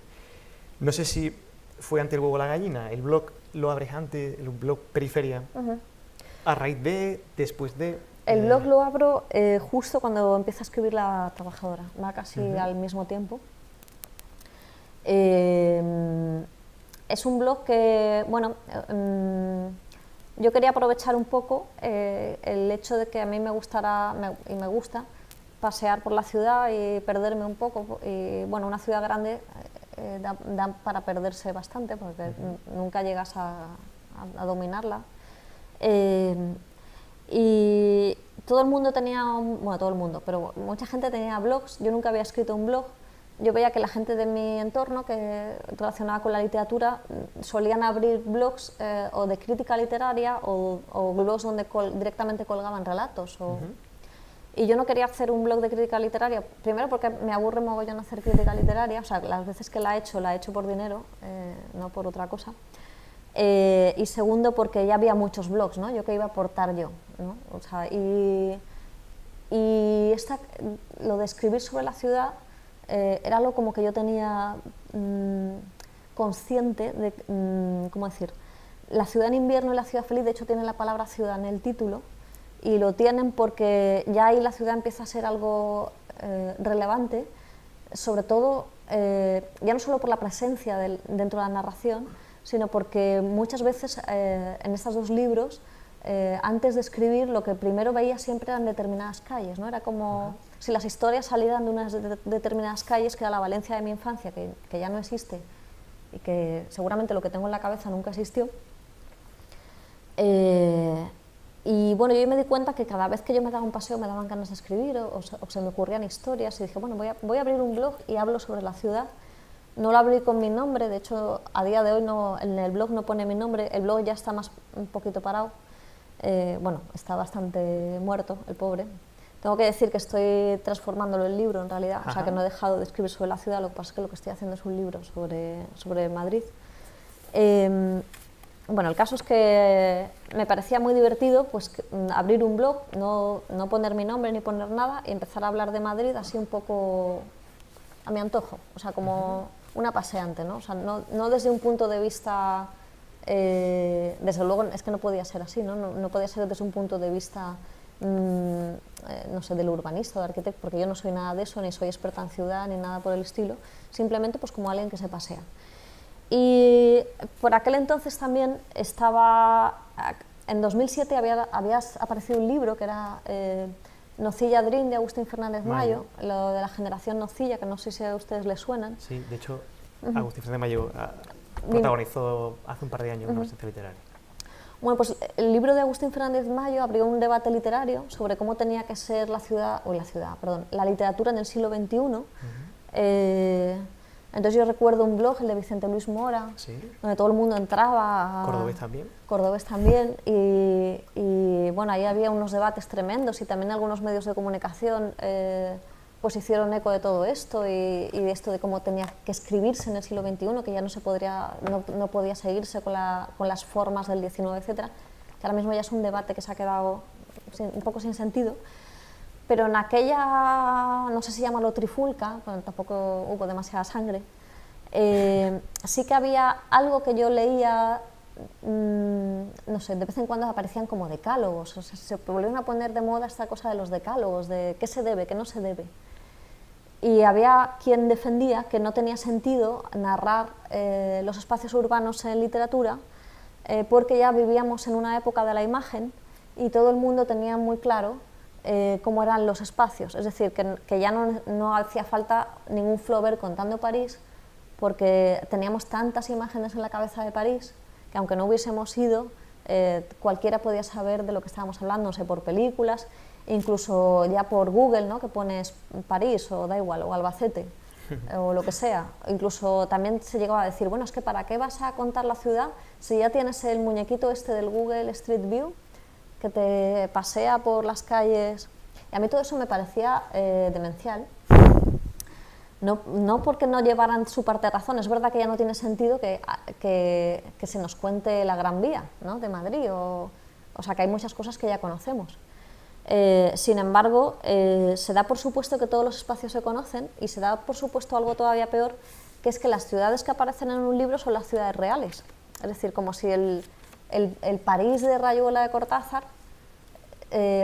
No sé si fue antes el huevo o la gallina, el blog lo abres antes, el blog Periferia, a raíz de, después de... El blog lo abro justo cuando empieza a escribir La Trabajadora, va casi al mismo tiempo. Es un blog que, bueno, yo quería aprovechar un poco el hecho de que a mí me gustara y me gusta pasear por la ciudad y perderme un poco. Y bueno, una ciudad grande da para perderse bastante porque nunca llegas a dominarla. Y todo el mundo tenía, bueno, todo el mundo, pero mucha gente tenía blogs. Yo nunca había escrito un blog. Yo veía que la gente de mi entorno que relacionada con la literatura solían abrir blogs o de crítica literaria o blogs donde directamente colgaban relatos. Y yo no quería hacer un blog de crítica literaria, primero porque me aburre mogollón hacer crítica literaria, o sea, las veces que la he hecho por dinero, no por otra cosa. Y segundo porque ya había muchos blogs, ¿no? Yo que iba a aportar yo, ¿no? O sea, lo de escribir sobre la ciudad era algo como que yo tenía consciente de, ¿cómo decir? La ciudad en invierno y la ciudad feliz, de hecho tienen la palabra ciudad en el título, y lo tienen porque ya ahí la ciudad empieza a ser algo relevante, sobre todo ya no solo por la presencia dentro de la narración, sino porque muchas veces en estos dos libros, antes de escribir, lo que primero veía siempre eran determinadas calles, ¿no? Era como si las historias salieran de unas determinadas calles, que era la Valencia de mi infancia, que ya no existe y que seguramente lo que tengo en la cabeza nunca existió. Y bueno, yo me di cuenta que cada vez que yo me daba un paseo me daban ganas de escribir o se me ocurrían historias, y dije, bueno, voy a abrir un blog y hablo sobre la ciudad. No lo abrí con mi nombre, de hecho a día de hoy en el blog no pone mi nombre, el blog ya está un poquito parado, bueno, está bastante muerto el pobre. Tengo que decir que estoy transformándolo en libro en realidad, o sea que no he dejado de escribir sobre la ciudad, lo que pasa es que lo que estoy haciendo es un libro sobre Madrid. Bueno, el caso es que me parecía muy divertido pues, abrir un blog, no poner mi nombre ni poner nada y empezar a hablar de Madrid así un poco a mi antojo, o sea, como una paseante, ¿no? O sea, no desde un punto de vista, desde luego es que no podía ser así, no podía ser desde un punto de vista, no sé, del urbanista o del arquitecto, porque yo no soy nada de eso, ni soy experta en ciudad, ni nada por el estilo, simplemente pues como alguien que se pasea. Y por aquel entonces también estaba, en 2007 había aparecido un libro que era Nocilla Dream de Agustín Fernández Mayo, lo de la generación Nocilla, que no sé si a ustedes les suenan. Sí, de hecho, Agustín Fernández Mayo protagonizó hace un par de años una presencia literaria. Bueno, pues el libro de Agustín Fernández Mayo abrió un debate literario sobre cómo tenía que ser la literatura en el siglo XXI. Entonces yo recuerdo un blog, el de Vicente Luis Mora, donde todo el mundo entraba. ¿Cordobés también? Cordobés también, y bueno, ahí había unos debates tremendos y también algunos medios de comunicación pues hicieron eco de todo esto y de esto de cómo tenía que escribirse en el siglo XXI, que ya no podía seguirse con las formas del XIX, etcétera, que ahora mismo ya es un debate que se ha quedado un poco sin sentido. Pero en aquella, no sé si llamarlo trifulca, bueno, tampoco hubo demasiada sangre, sí que había algo que yo leía, no sé, de vez en cuando aparecían como decálogos, o sea, se volvieron a poner de moda esta cosa de los decálogos, de qué se debe, qué no se debe. Y había quien defendía que no tenía sentido narrar los espacios urbanos en literatura, porque ya vivíamos en una época de la imagen y todo el mundo tenía muy claro cómo eran los espacios, es decir, que ya no hacía falta ningún Flaubert contando París, porque teníamos tantas imágenes en la cabeza de París, que aunque no hubiésemos ido, cualquiera podía saber de lo que estábamos hablando, no sé, por películas, incluso ya por Google, ¿no? Que pones París o da igual, o Albacete, o lo que sea. Incluso también se llegaba a decir, bueno, es que ¿para qué vas a contar la ciudad si ya tienes el muñequito este del Google Street View, que te pasea por las calles? Y a mí todo eso me parecía demencial. No porque no llevaran su parte de razón, es verdad que ya no tiene sentido que se nos cuente la Gran Vía, ¿no? De Madrid, o sea que hay muchas cosas que ya conocemos. Sin embargo, se da por supuesto que todos los espacios se conocen y se da por supuesto algo todavía peor, que es que las ciudades que aparecen en un libro son las ciudades reales. Es decir, como si el París de Rayuela de Cortázar,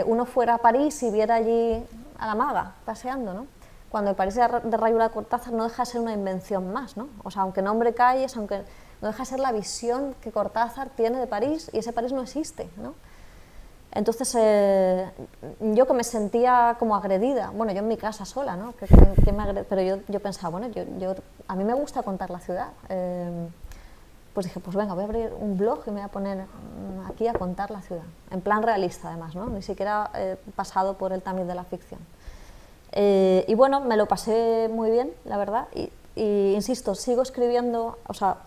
uno fuera a París y viera allí a la maga paseando, ¿no? Cuando el París de Rayuela de Cortázar no deja de ser una invención más, ¿no? O sea, aunque nombre calles, aunque no deja de ser la visión que Cortázar tiene de París, y ese París no existe, ¿no? Entonces, yo que me sentía como agredida, bueno, yo en mi casa sola, ¿no? Pero yo pensaba, bueno, a mí me gusta contar la ciudad. Pues dije, pues venga, voy a abrir un blog y me voy a poner aquí a contar la ciudad, en plan realista además, ¿no? Ni siquiera pasado por el tamiz de la ficción. Y bueno, me lo pasé muy bien, la verdad, y insisto, sigo escribiendo, o sea,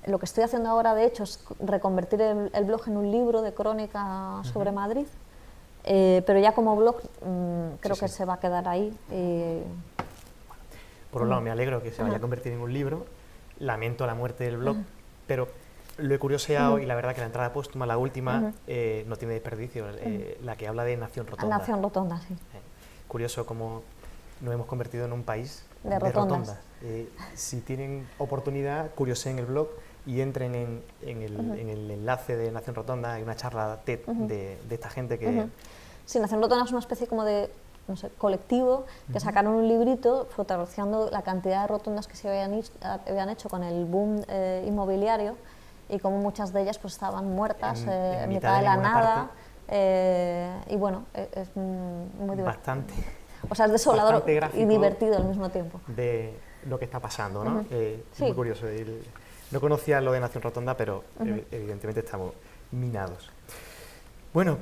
lo que estoy haciendo ahora, de hecho, es reconvertir el blog en un libro de crónica sobre Madrid, pero ya como blog creo que se va a quedar ahí. Por un lado me alegro que se vaya a convertir en un libro, lamento la muerte del blog, pero lo he curioseado y la verdad que la entrada póstuma, la última, no tiene desperdicio, la que habla de Nación Rotonda. Nación Rotonda, sí. Curioso cómo nos hemos convertido en un país de rotondas. Si tienen oportunidad, curioseen el blog y entren en el enlace de Nación Rotonda. Hay una charla TED de esta gente que... Sí, Nación Rotonda es una especie como de, no sé, colectivo que sacaron un librito fotografiando la cantidad de rotondas que se habían hecho con el boom inmobiliario, y como muchas de ellas pues estaban muertas en mitad de la nada, y bueno, es muy divertido. Bastante. O sea, es desolador y divertido al mismo tiempo. De lo que está pasando, ¿no? Sí. Muy curioso. No conocía lo de Nación Rotonda, pero evidentemente estamos minados. Bueno,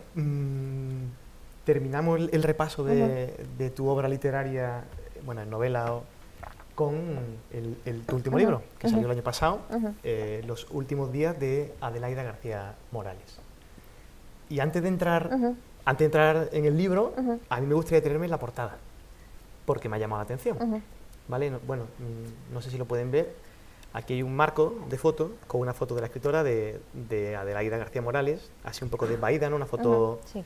terminamos el repaso de tu obra literaria, bueno, en novela, con tu último libro, que salió el año pasado, Los últimos días, de Adelaida García Morales. Y antes de entrar en el libro, a mí me gustaría detenerme en la portada, porque me ha llamado la atención. ¿Vale? Bueno, no sé si lo pueden ver. Aquí hay un marco de foto con una foto de la escritora de Adelaida García Morales, así un poco desvaída, ¿no? Una foto sí.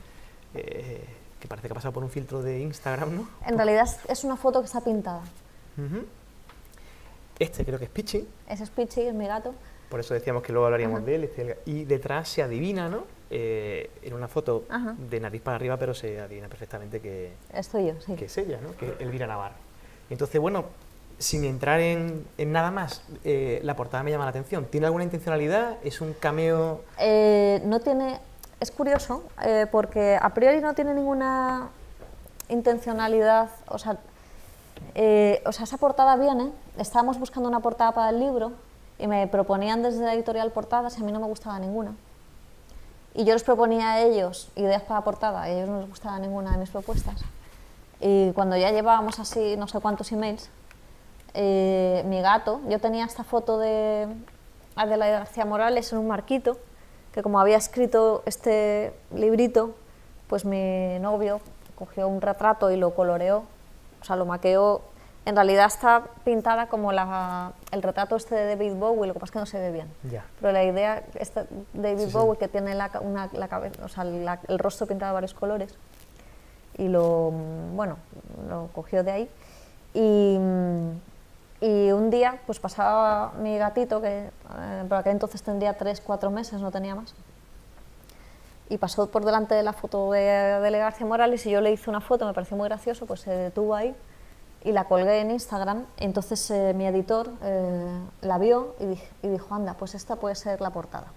Que parece que ha pasado por un filtro de Instagram, ¿no? En realidad es una foto que está pintada. Este creo que es Pichi. Ese es Pichi, es mi gato. Por eso decíamos que luego hablaríamos Ajá. de él. Y detrás se adivina, ¿no? En una foto Ajá. de nariz para arriba, pero se adivina perfectamente que Estoy yo, sí. es ella, ¿no? Que es Elvira Navarro. Entonces, bueno, sin entrar en nada más, la portada me llama la atención. ¿Tiene alguna intencionalidad? ¿Es un cameo? No tiene... Es curioso, porque a priori no tiene ninguna intencionalidad, o sea, esa portada viene, estábamos buscando una portada para el libro y me proponían desde la editorial portadas y a mí no me gustaba ninguna. Y yo les proponía a ellos ideas para portada y a ellos no les gustaba ninguna de mis propuestas. Y cuando ya llevábamos así no sé cuántos emails, mi gato, yo tenía esta foto de Adelaida García Morales en un marquito, que como había escrito este librito, pues mi novio cogió un retrato y lo coloreó, o sea, lo maqueó. En realidad está pintada como el retrato este de David Bowie, lo que pasa es que no se ve bien. Ya. Pero la idea, David Sí, Bowie, sí. que tiene la cabeza, o sea, el rostro pintado de varios colores, y lo cogió de ahí. Y un día, pues pasaba mi gatito, que por aquel entonces tendría 3-4 meses, no tenía más, y pasó por delante de la foto de Adelaida García Morales y yo le hice una foto, me pareció muy gracioso, pues se detuvo ahí y la colgué en Instagram. Entonces mi editor la vio y dijo, anda, pues esta puede ser la portada,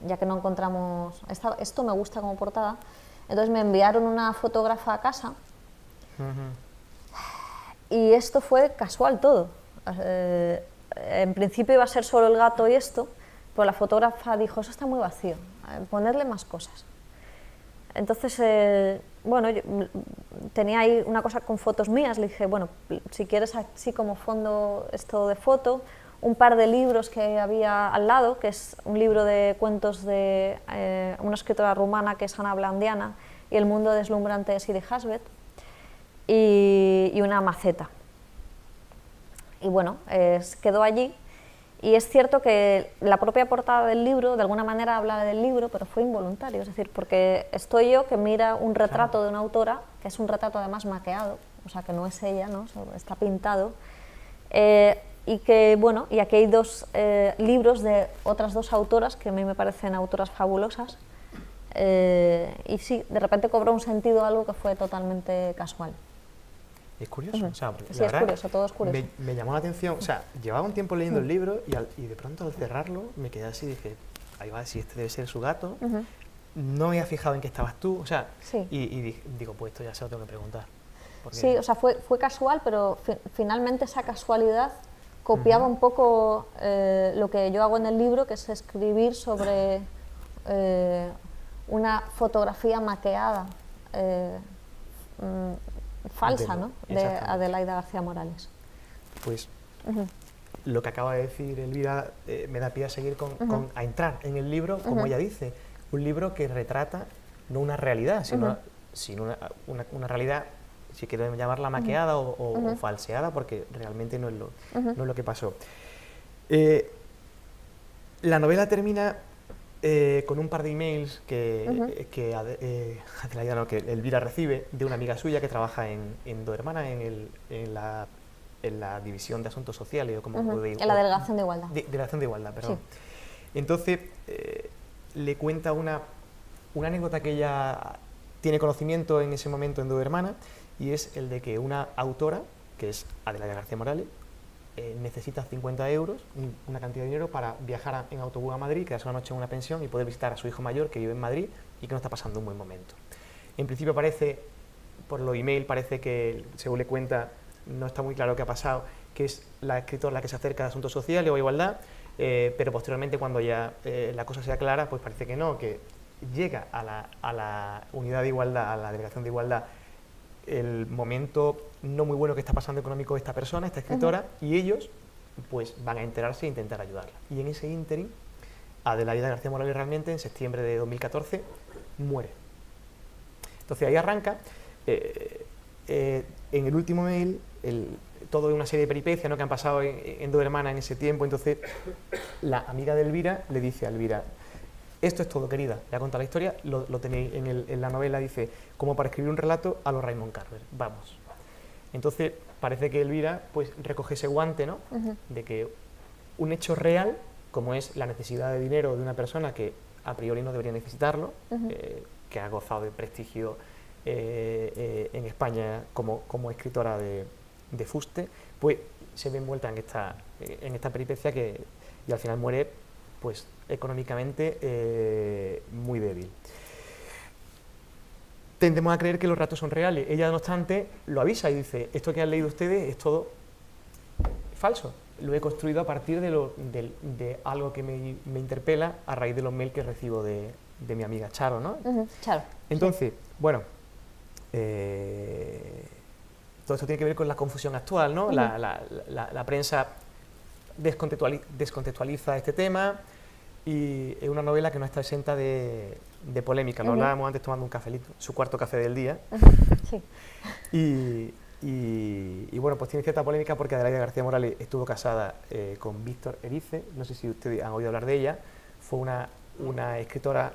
ya que no encontramos, esto me gusta como portada. Entonces me enviaron una fotógrafa a casa. Y esto fue casual todo. En principio iba a ser solo el gato y esto, pero la fotógrafa dijo, eso está muy vacío, ponerle más cosas. Entonces, bueno, yo tenía ahí una cosa con fotos mías, le dije, bueno, si quieres así como fondo esto de foto, un par de libros que había al lado, que es un libro de cuentos de una escritora rumana que es Ana Blandiana y El mundo deslumbrante de Siri Hasbet, y una maceta. Y bueno, quedó allí. Y es cierto que la propia portada del libro, de alguna manera habla del libro, pero fue involuntario, es decir, porque estoy yo que mira un retrato Claro. de una autora, que es un retrato además maqueado, o sea que no es ella, ¿no? Está pintado, y que, bueno, y aquí hay dos libros de otras dos autoras que a mí me parecen autoras fabulosas, y sí, de repente cobró un sentido algo que fue totalmente casual. Es curioso, o sea, Sí, la es verdad, curioso, todo es curioso. me llamó la atención, o sea, llevaba un tiempo leyendo el libro y de pronto al cerrarlo me quedé así y dije, ahí va, si este debe ser su gato, no me había fijado en que estabas tú, o sea, Sí. y digo, pues esto ya se lo tengo que preguntar. Porque, Sí, o sea, fue casual, pero finalmente esa casualidad copiaba un poco lo que yo hago en el libro, que es escribir sobre una fotografía maqueada, falsa, ¿no?, de exactamente. Adelaida García Morales. Pues lo que acaba de decir Elvira me da pie a seguir a entrar en el libro, como ella dice, un libro que retrata no una realidad, sino una realidad, si quieren llamarla maqueada o falseada, porque realmente no es lo que pasó. La novela termina con un par de emails que Adelaida, no, que Elvira recibe de una amiga suya que trabaja en Do Hermana, en la división de asuntos sociales, o como En la delegación de igualdad. Delegación de igualdad, perdón. Sí. Entonces le cuenta una anécdota que ella tiene conocimiento en ese momento en Do Hermana, y es el de que una autora, que es Adelaida García Morales, necesita 50 euros, una cantidad de dinero, para viajar en autobús a Madrid, quedarse una noche en una pensión y poder visitar a su hijo mayor, que vive en Madrid y que no está pasando un buen momento. En principio parece, por los emails, parece que, según le cuenta, no está muy claro qué ha pasado, que es la escritora la que se acerca a asuntos sociales o a igualdad, pero posteriormente, cuando ya la cosa sea clara, pues parece que no, que llega a la unidad de igualdad, a la delegación de igualdad, el momento no muy bueno que está pasando económico esta persona, esta escritora, y ellos pues van a enterarse e intentar ayudarla. Y en ese ínterin, Adelaida García Morales realmente, en septiembre de 2014, muere. Entonces ahí arranca, en el último mail, todo una serie de peripecias, ¿no?, que han pasado en Do Hermana en ese tiempo. Entonces la amiga de Elvira le dice a Elvira, esto es todo, querida, le ha contado la historia, lo tenéis en la novela, dice, como para escribir un relato a los Raymond Carver, vamos. Entonces parece que Elvira pues recoge ese guante, ¿no? De que un hecho real, como es la necesidad de dinero de una persona que a priori no debería necesitarlo, que ha gozado de prestigio en España como escritora de fuste, pues se ve envuelta en esta peripecia y al final muere pues económicamente muy débil. Tendemos a creer que los relatos son reales. Ella, no obstante, lo avisa y dice: esto que han leído ustedes es todo falso. Lo he construido a partir de algo que me interpela a raíz de los mails que recibo de mi amiga Charo, ¿no? Charo. Entonces, bueno, todo esto tiene que ver con la confusión actual, ¿no? La prensa descontextualiza este tema y es una novela que no está exenta de polémica. Lo hablábamos antes tomando un cafelito, su cuarto café del día. Sí. Y bueno, pues tiene cierta polémica porque Adelaida García Morales estuvo casada con Víctor Erice. No sé si ustedes han oído hablar de ella. Fue una escritora,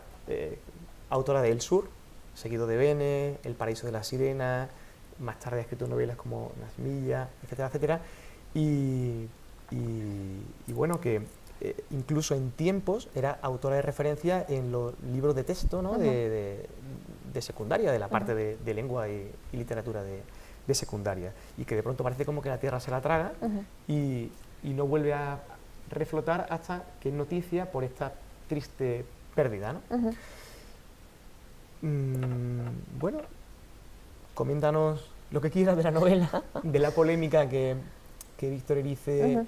autora de El Sur, seguido de Bene, El Paraíso de la Sirena. Más tarde ha escrito novelas como Las Millas, etcétera, etcétera. Y bueno, que incluso en tiempos era autora de referencia en los libros de texto, ¿no? de secundaria, de la parte de lengua y literatura de secundaria, y que de pronto parece como que la tierra se la traga y no vuelve a reflotar hasta que es noticia por esta triste pérdida, ¿no? Bueno, coméntanos lo que quieras de la novela, de la polémica que Víctor Erice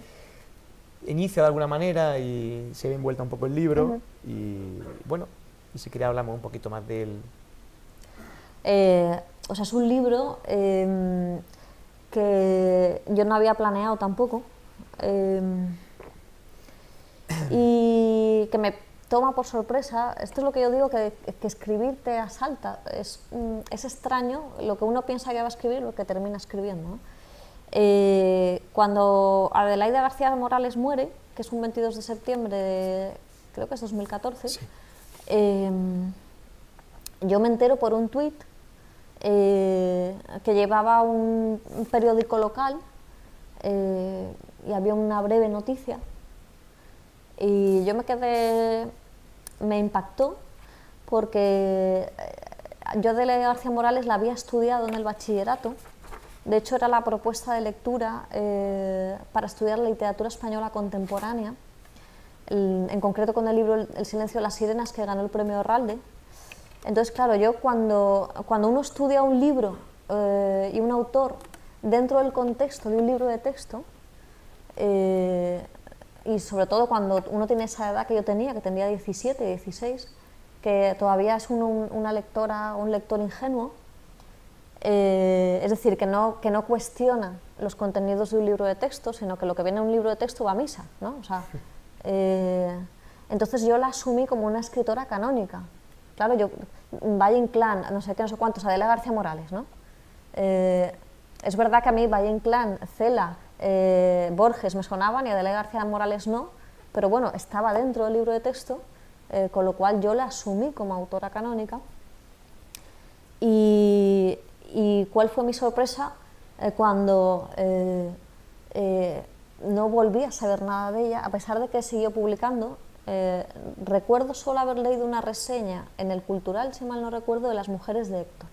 inicia de alguna manera y se ve envuelta un poco el libro, y bueno, y si quería hablamos un poquito más de él. O sea, es un libro que yo no había planeado tampoco, y que me toma por sorpresa. Esto es lo que yo digo, que escribir te asalta. Es extraño lo que uno piensa que va a escribir, lo que termina escribiendo, ¿no? Cuando Adelaida García Morales muere, que es un 22 de septiembre, creo que es 2014, sí. Yo me entero por un tuit que llevaba un periódico local, y había una breve noticia, y yo me impactó porque yo de Adelaida García Morales la había estudiado en el bachillerato. De hecho, era la propuesta de lectura para estudiar literatura española contemporánea, en concreto con el libro El silencio de las sirenas, que ganó el premio Herralde. Entonces, claro, yo cuando uno estudia un libro y un autor dentro del contexto de un libro de texto, y sobre todo cuando uno tiene esa edad que yo tenía, que tendría 17, 16, que todavía es una lectora, un lector ingenuo, es decir, que no cuestiona los contenidos de un libro de texto, sino que lo que viene en un libro de texto va a misa, ¿no? O sea, entonces yo la asumí como una escritora canónica. Claro, yo, Valle Inclán, no sé qué, no sé cuántos, Adelaida García Morales, ¿no? Es verdad que a mí Valle Inclán, Cela, Borges me sonaban y Adelaida García Morales no, pero bueno, estaba dentro del libro de texto, con lo cual yo la asumí como autora canónica. Y ¿cuál fue mi sorpresa cuando no volví a saber nada de ella, a pesar de que siguió publicando? Recuerdo solo haber leído una reseña en El Cultural, si mal no recuerdo, de Las mujeres de Héctor.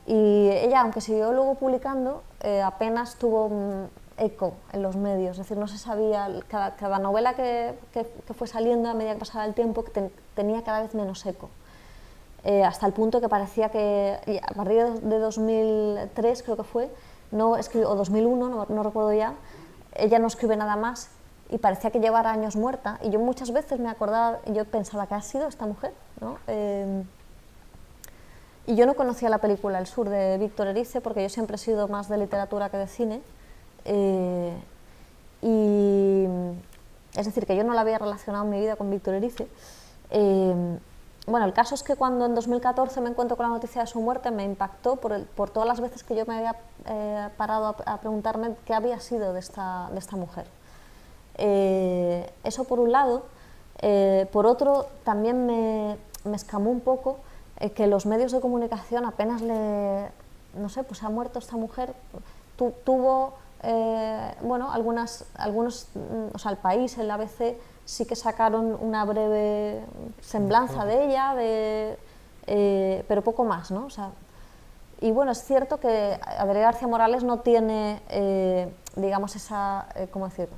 Y ella, aunque siguió luego publicando, apenas tuvo eco en los medios, es decir, no se sabía, cada novela que fue saliendo a medida que pasaba el tiempo tenía cada vez menos eco. Hasta el punto que parecía que a partir de 2003, creo que fue, o 2001, no recuerdo ya, ella no escribe nada más y parecía que llevara años muerta, y yo muchas veces me acordaba, yo pensaba, ¿qué ha sido esta mujer?, ¿no? Y yo no conocía la película El Sur de Víctor Erice, porque yo siempre he sido más de literatura que de cine, y es decir, que yo no la había relacionado en mi vida con Víctor Erice. Bueno, el caso es que cuando en 2014 me encuentro con la noticia de su muerte, me impactó por todas las veces que yo me había parado a preguntarme qué había sido de esta mujer. Eso por un lado. Por otro, también me escamó un poco que los medios de comunicación apenas no sé, pues ha muerto esta mujer, tuvo, bueno, o sea, El País, el ABC, sí que sacaron una breve semblanza de ella, pero poco más, ¿no? O sea, y bueno, es cierto que Adelaida García Morales no tiene, digamos, ¿cómo decirlo?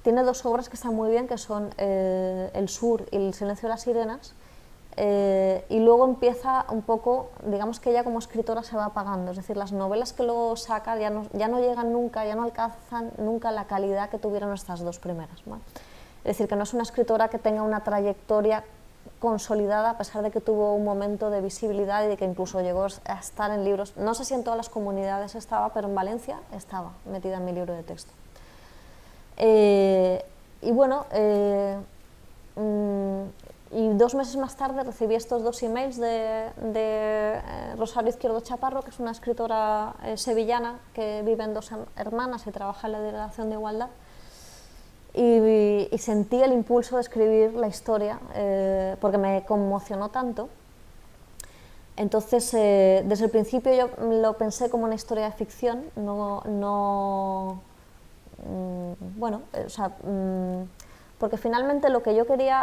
Tiene dos obras que están muy bien, que son El Sur y El silencio de las sirenas, y luego empieza un poco, digamos que ella como escritora se va apagando, es decir, las novelas que luego saca ya no llegan nunca, ya no alcanzan nunca la calidad que tuvieron estas dos primeras, ¿no? Es decir, que no es una escritora que tenga una trayectoria consolidada, a pesar de que tuvo un momento de visibilidad y de que incluso llegó a estar en libros, no sé si en todas las comunidades estaba, pero en Valencia estaba metida en mi libro de texto. Y bueno, y 2 meses más tarde recibí estos 2 emails de Rosario Izquierdo Chaparro, que es una escritora sevillana que vive en Dos Hermanas y trabaja en la Delegación de Igualdad, y sentí el impulso de escribir la historia porque me conmocionó tanto. Entonces, desde el principio yo lo pensé como una historia de ficción, bueno, o sea, porque finalmente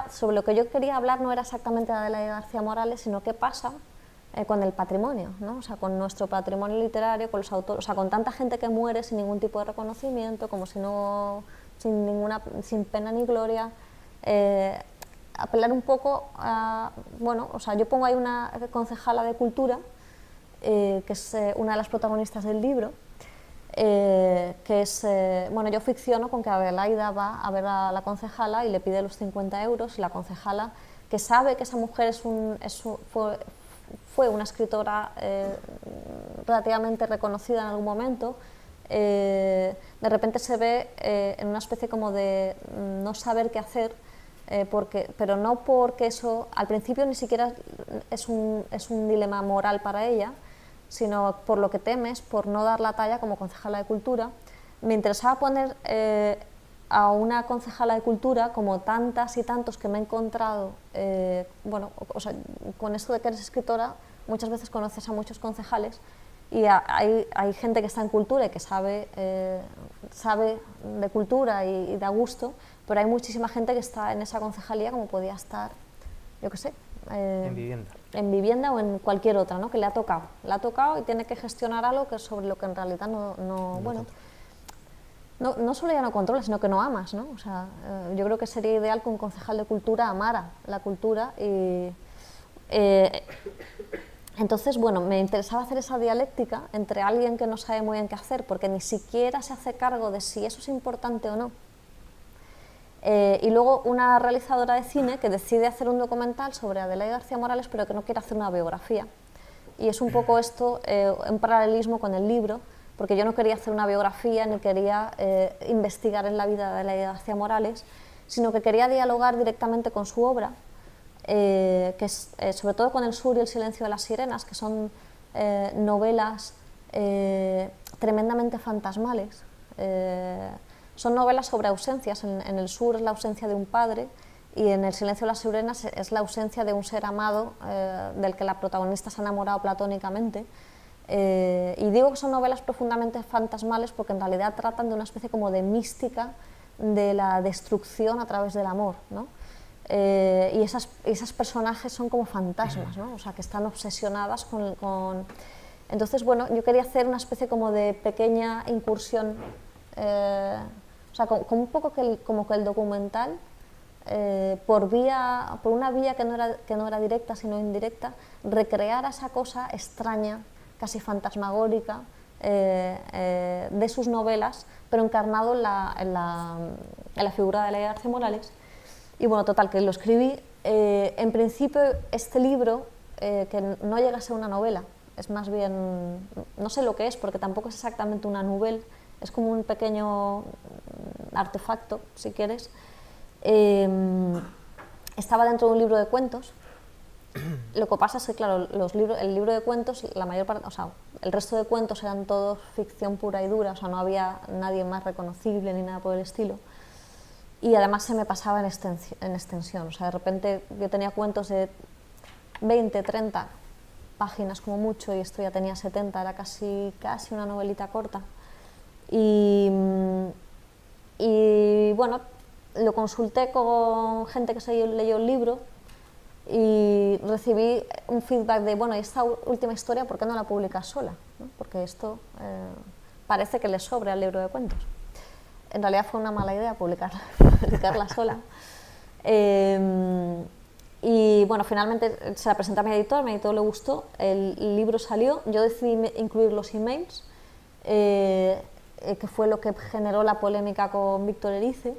sobre lo que yo quería hablar no era exactamente de Adelaida García Morales, sino qué pasa con el patrimonio, ¿no? O sea, con nuestro patrimonio literario, con los autores, o sea, con tanta gente que muere sin ningún tipo de reconocimiento, como si no, sin pena ni gloria. Apelar un poco a, bueno, o sea, yo pongo ahí una concejala de cultura, que es una de las protagonistas del libro, que es, bueno, yo ficciono con que Adelaida va a ver a la concejala y le pide los 50 euros, y la concejala, que sabe que esa mujer fue una escritora relativamente reconocida en algún momento, de repente se ve en una especie como de no saber qué hacer, pero no porque eso al principio ni siquiera es un dilema moral para ella, sino por lo que temes, por no dar la talla como concejala de cultura. Me interesaba poner a una concejala de cultura, como tantas y tantos que me he encontrado, bueno, o sea, con esto de que eres escritora, muchas veces conoces a muchos concejales, y hay gente que está en cultura y que sabe de cultura y da gusto, pero hay muchísima gente que está en esa concejalía como podía estar, yo qué sé, en vivienda o en cualquier otra, ¿no? Que le ha tocado y tiene que gestionar algo que sobre lo que en realidad no solo ya no controlas, sino que no amas, ¿no? O sea, yo creo que sería ideal que un concejal de cultura amara la cultura y... entonces, bueno, me interesaba hacer esa dialéctica entre alguien que no sabe muy bien qué hacer, porque ni siquiera se hace cargo de si eso es importante o no, y luego una realizadora de cine que decide hacer un documental sobre Adelaida García Morales, pero que no quiere hacer una biografía. Y es un poco esto, un paralelismo con el libro, porque yo no quería hacer una biografía ni quería investigar en la vida de Adelaida García Morales, sino que quería dialogar directamente con su obra, que es sobre todo con El Sur y El silencio de las sirenas, que son novelas tremendamente fantasmales. Son novelas sobre ausencias. En El Sur es la ausencia de un padre, y en El silencio de las sirenas es la ausencia de un ser amado del que la protagonista se ha enamorado platónicamente. Y digo que son novelas profundamente fantasmales porque en realidad tratan de una especie como de mística de la destrucción a través del amor, ¿no? Y esas personajes son como fantasmas, ¿no? O sea, que están obsesionadas con... Entonces, bueno, yo quería hacer una especie como de pequeña incursión, o sea, como un poco como que el documental, por una vía que no era directa sino indirecta, recrear esa cosa extraña, casi fantasmagórica, de sus novelas, pero encarnado en la figura de Adelaida García Morales. Y bueno, total, que lo escribí. En principio, este libro, que no llega a ser una novela, es más bien, no sé lo que es, porque tampoco es exactamente una novela, es como un pequeño artefacto, si quieres. Estaba dentro de un libro de cuentos. Lo que pasa es que, claro, el libro de cuentos, la mayor parte, o sea, el resto de cuentos eran todos ficción pura y dura, o sea, no había nadie más reconocible ni nada por el estilo. Y además se me pasaba en extensión, o sea, de repente yo tenía cuentos de 20, 30 páginas como mucho, y esto ya tenía 70, era casi una novelita corta. Y bueno, lo consulté con gente que se leyó el libro y recibí un feedback de, bueno, esta última historia, ¿por qué no la publicas sola? ¿No? Porque esto parece que le sobra al libro de cuentos. En realidad fue una mala idea publicarla sola. Y bueno, finalmente se la presenté a mi editor le gustó, el libro salió, yo decidí incluir los emails, que fue lo que generó la polémica con Víctor Erice.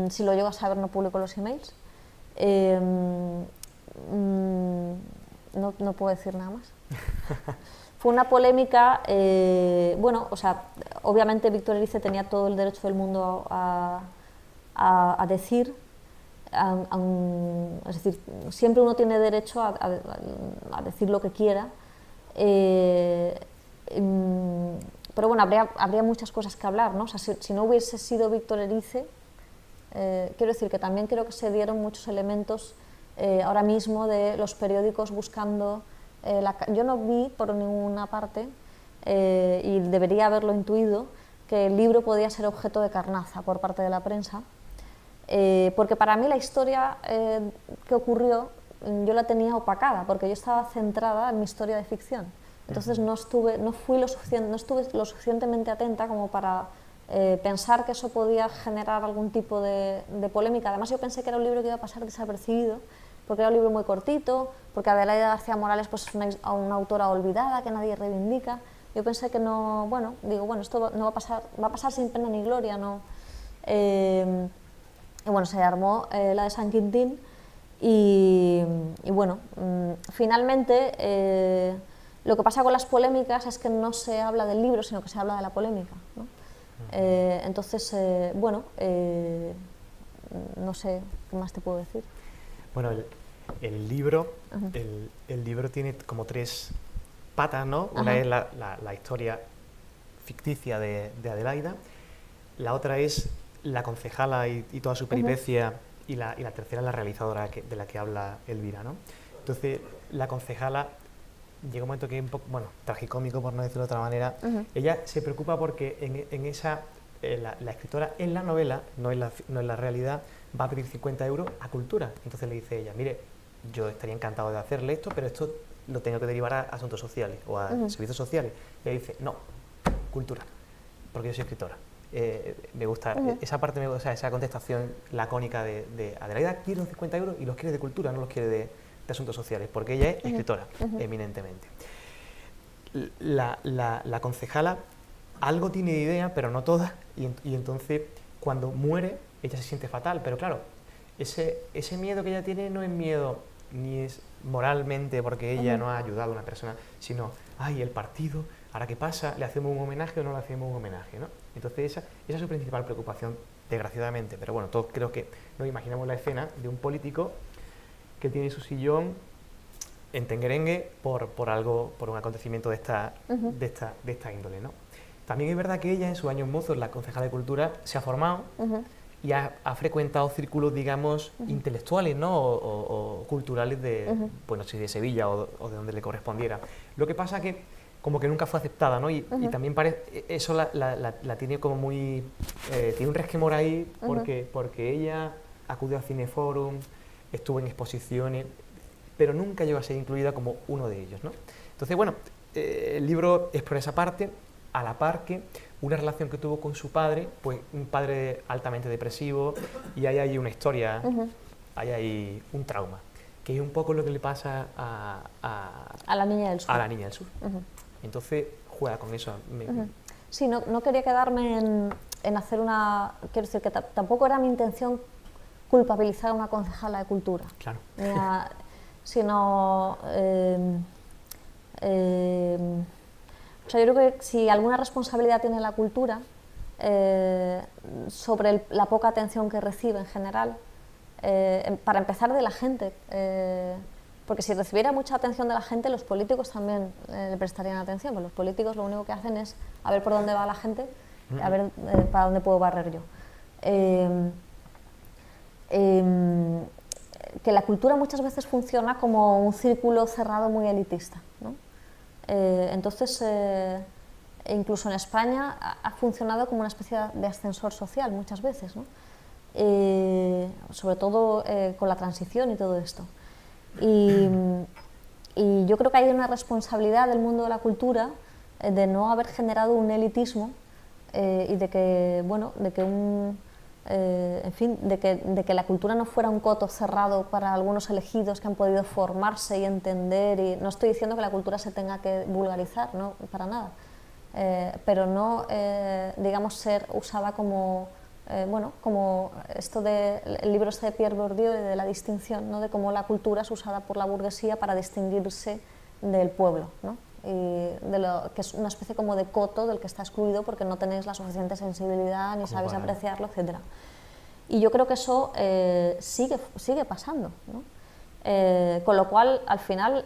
Si lo llego a saber, no publico los emails. No puedo decir nada más. Fue una polémica, bueno, o sea, obviamente Víctor Erice tenía todo el derecho del mundo a decir, es decir, siempre uno tiene derecho a decir lo que quiera, pero bueno, habría muchas cosas que hablar, ¿no? O sea, si no hubiese sido Víctor Erice, quiero decir que también creo que se dieron muchos elementos ahora mismo de los periódicos buscando, yo no vi por ninguna parte, y debería haberlo intuido, que el libro podía ser objeto de carnaza por parte de la prensa, porque para mí la historia que ocurrió yo la tenía opacada, porque yo estaba centrada en mi historia de ficción. Entonces no estuve lo suficientemente atenta como para pensar que eso podía generar algún tipo de polémica. Además yo pensé que era un libro que iba a pasar desapercibido, porque era un libro muy cortito, porque Adelaida García Morales pues, es una autora olvidada que nadie reivindica. Yo pensé que no, bueno, esto no va a pasar sin pena ni gloria, ¿no? Y bueno, se armó la de San Quintín y bueno, finalmente lo que pasa con las polémicas es que no se habla del libro, sino que se habla de la polémica, ¿no? Entonces, bueno, no sé qué más te puedo decir. Bueno, el libro tiene como tres patas, ¿no? Una es la historia ficticia de Adelaida, la otra es la concejala y toda su peripecia, y la tercera es la realizadora de la que habla Elvira, ¿no? Entonces, la concejala llega un momento que es un poco, bueno, tragicómico por no decirlo de otra manera. Ella se preocupa porque en esa, la escritora en la novela, no en la realidad, va a pedir 50 euros a Cultura. Entonces le dice ella, mire, yo estaría encantado de hacerle esto, pero esto lo tengo que derivar a asuntos sociales o a servicios sociales. Y ella dice, no, Cultura, porque yo soy escritora. Me gusta, esa parte me gusta, esa contestación lacónica de Adelaida quiere los 50 euros y los quiere de Cultura, no los quiere de asuntos sociales, porque ella es escritora, eminentemente. La concejala algo tiene de idea, pero no toda, y entonces cuando muere ella se siente fatal, pero claro, ese miedo que ella tiene no es miedo ni es moralmente porque ella no ha ayudado a una persona, sino, ay, el partido, ahora qué pasa, le hacemos un homenaje o no le hacemos un homenaje, ¿no? Entonces esa es su principal preocupación, desgraciadamente, pero bueno, todos creo que nos imaginamos la escena de un político que tiene su sillón en Tenguerengue por un acontecimiento de esta índole, ¿no? También es verdad que ella en sus años mozos, la concejala de Cultura, se ha formado y ha frecuentado círculos, digamos, intelectuales, ¿no? o culturales de, bueno, si de Sevilla o de donde le correspondiera. Lo que pasa que como que nunca fue aceptada, ¿no? Y también parece, eso la tiene como muy, tiene un resquemor ahí porque ella acudió a Cineforum, estuvo en exposiciones, pero nunca llegó a ser incluida como uno de ellos, ¿no? Entonces, bueno, el libro es por esa parte, a la par que una relación que tuvo con su padre, pues un padre altamente depresivo, y hay ahí una historia, hay ahí un trauma, que es un poco lo que le pasa a la Niña del Sur. A la Niña del Sur. Entonces juega con eso. Sí, no quería quedarme en hacer una... Quiero decir que tampoco era mi intención culpabilizar a una concejala de Cultura. Claro. Sino... o sea, yo creo que si alguna responsabilidad tiene la cultura sobre la poca atención que recibe en general, para empezar de la gente, porque si recibiera mucha atención de la gente, los políticos también le prestarían atención, porque los políticos lo único que hacen es a ver por dónde va la gente, a ver para dónde puedo barrer yo. Que la cultura muchas veces funciona como un círculo cerrado muy elitista, ¿no? Entonces, incluso en España, ha funcionado como una especie de ascensor social muchas veces, ¿no? Sobre todo con la transición y todo esto. Y yo creo que hay una responsabilidad del mundo de la cultura de no haber generado un elitismo y de que, bueno, de que en fin, de que la cultura no fuera un coto cerrado para algunos elegidos que han podido formarse y entender. Y no estoy diciendo que la cultura se tenga que vulgarizar, no, para nada, pero no, digamos, ser usada como, bueno, como esto del libro este de Pierre Bourdieu de la distinción, ¿no? De cómo la cultura es usada por la burguesía para distinguirse del pueblo, ¿no? Y de lo que es una especie como de coto del que está excluido porque no tenéis la suficiente sensibilidad ni sabéis apreciarlo, etc. Y yo creo que eso sigue pasando, ¿no? Con lo cual, al final,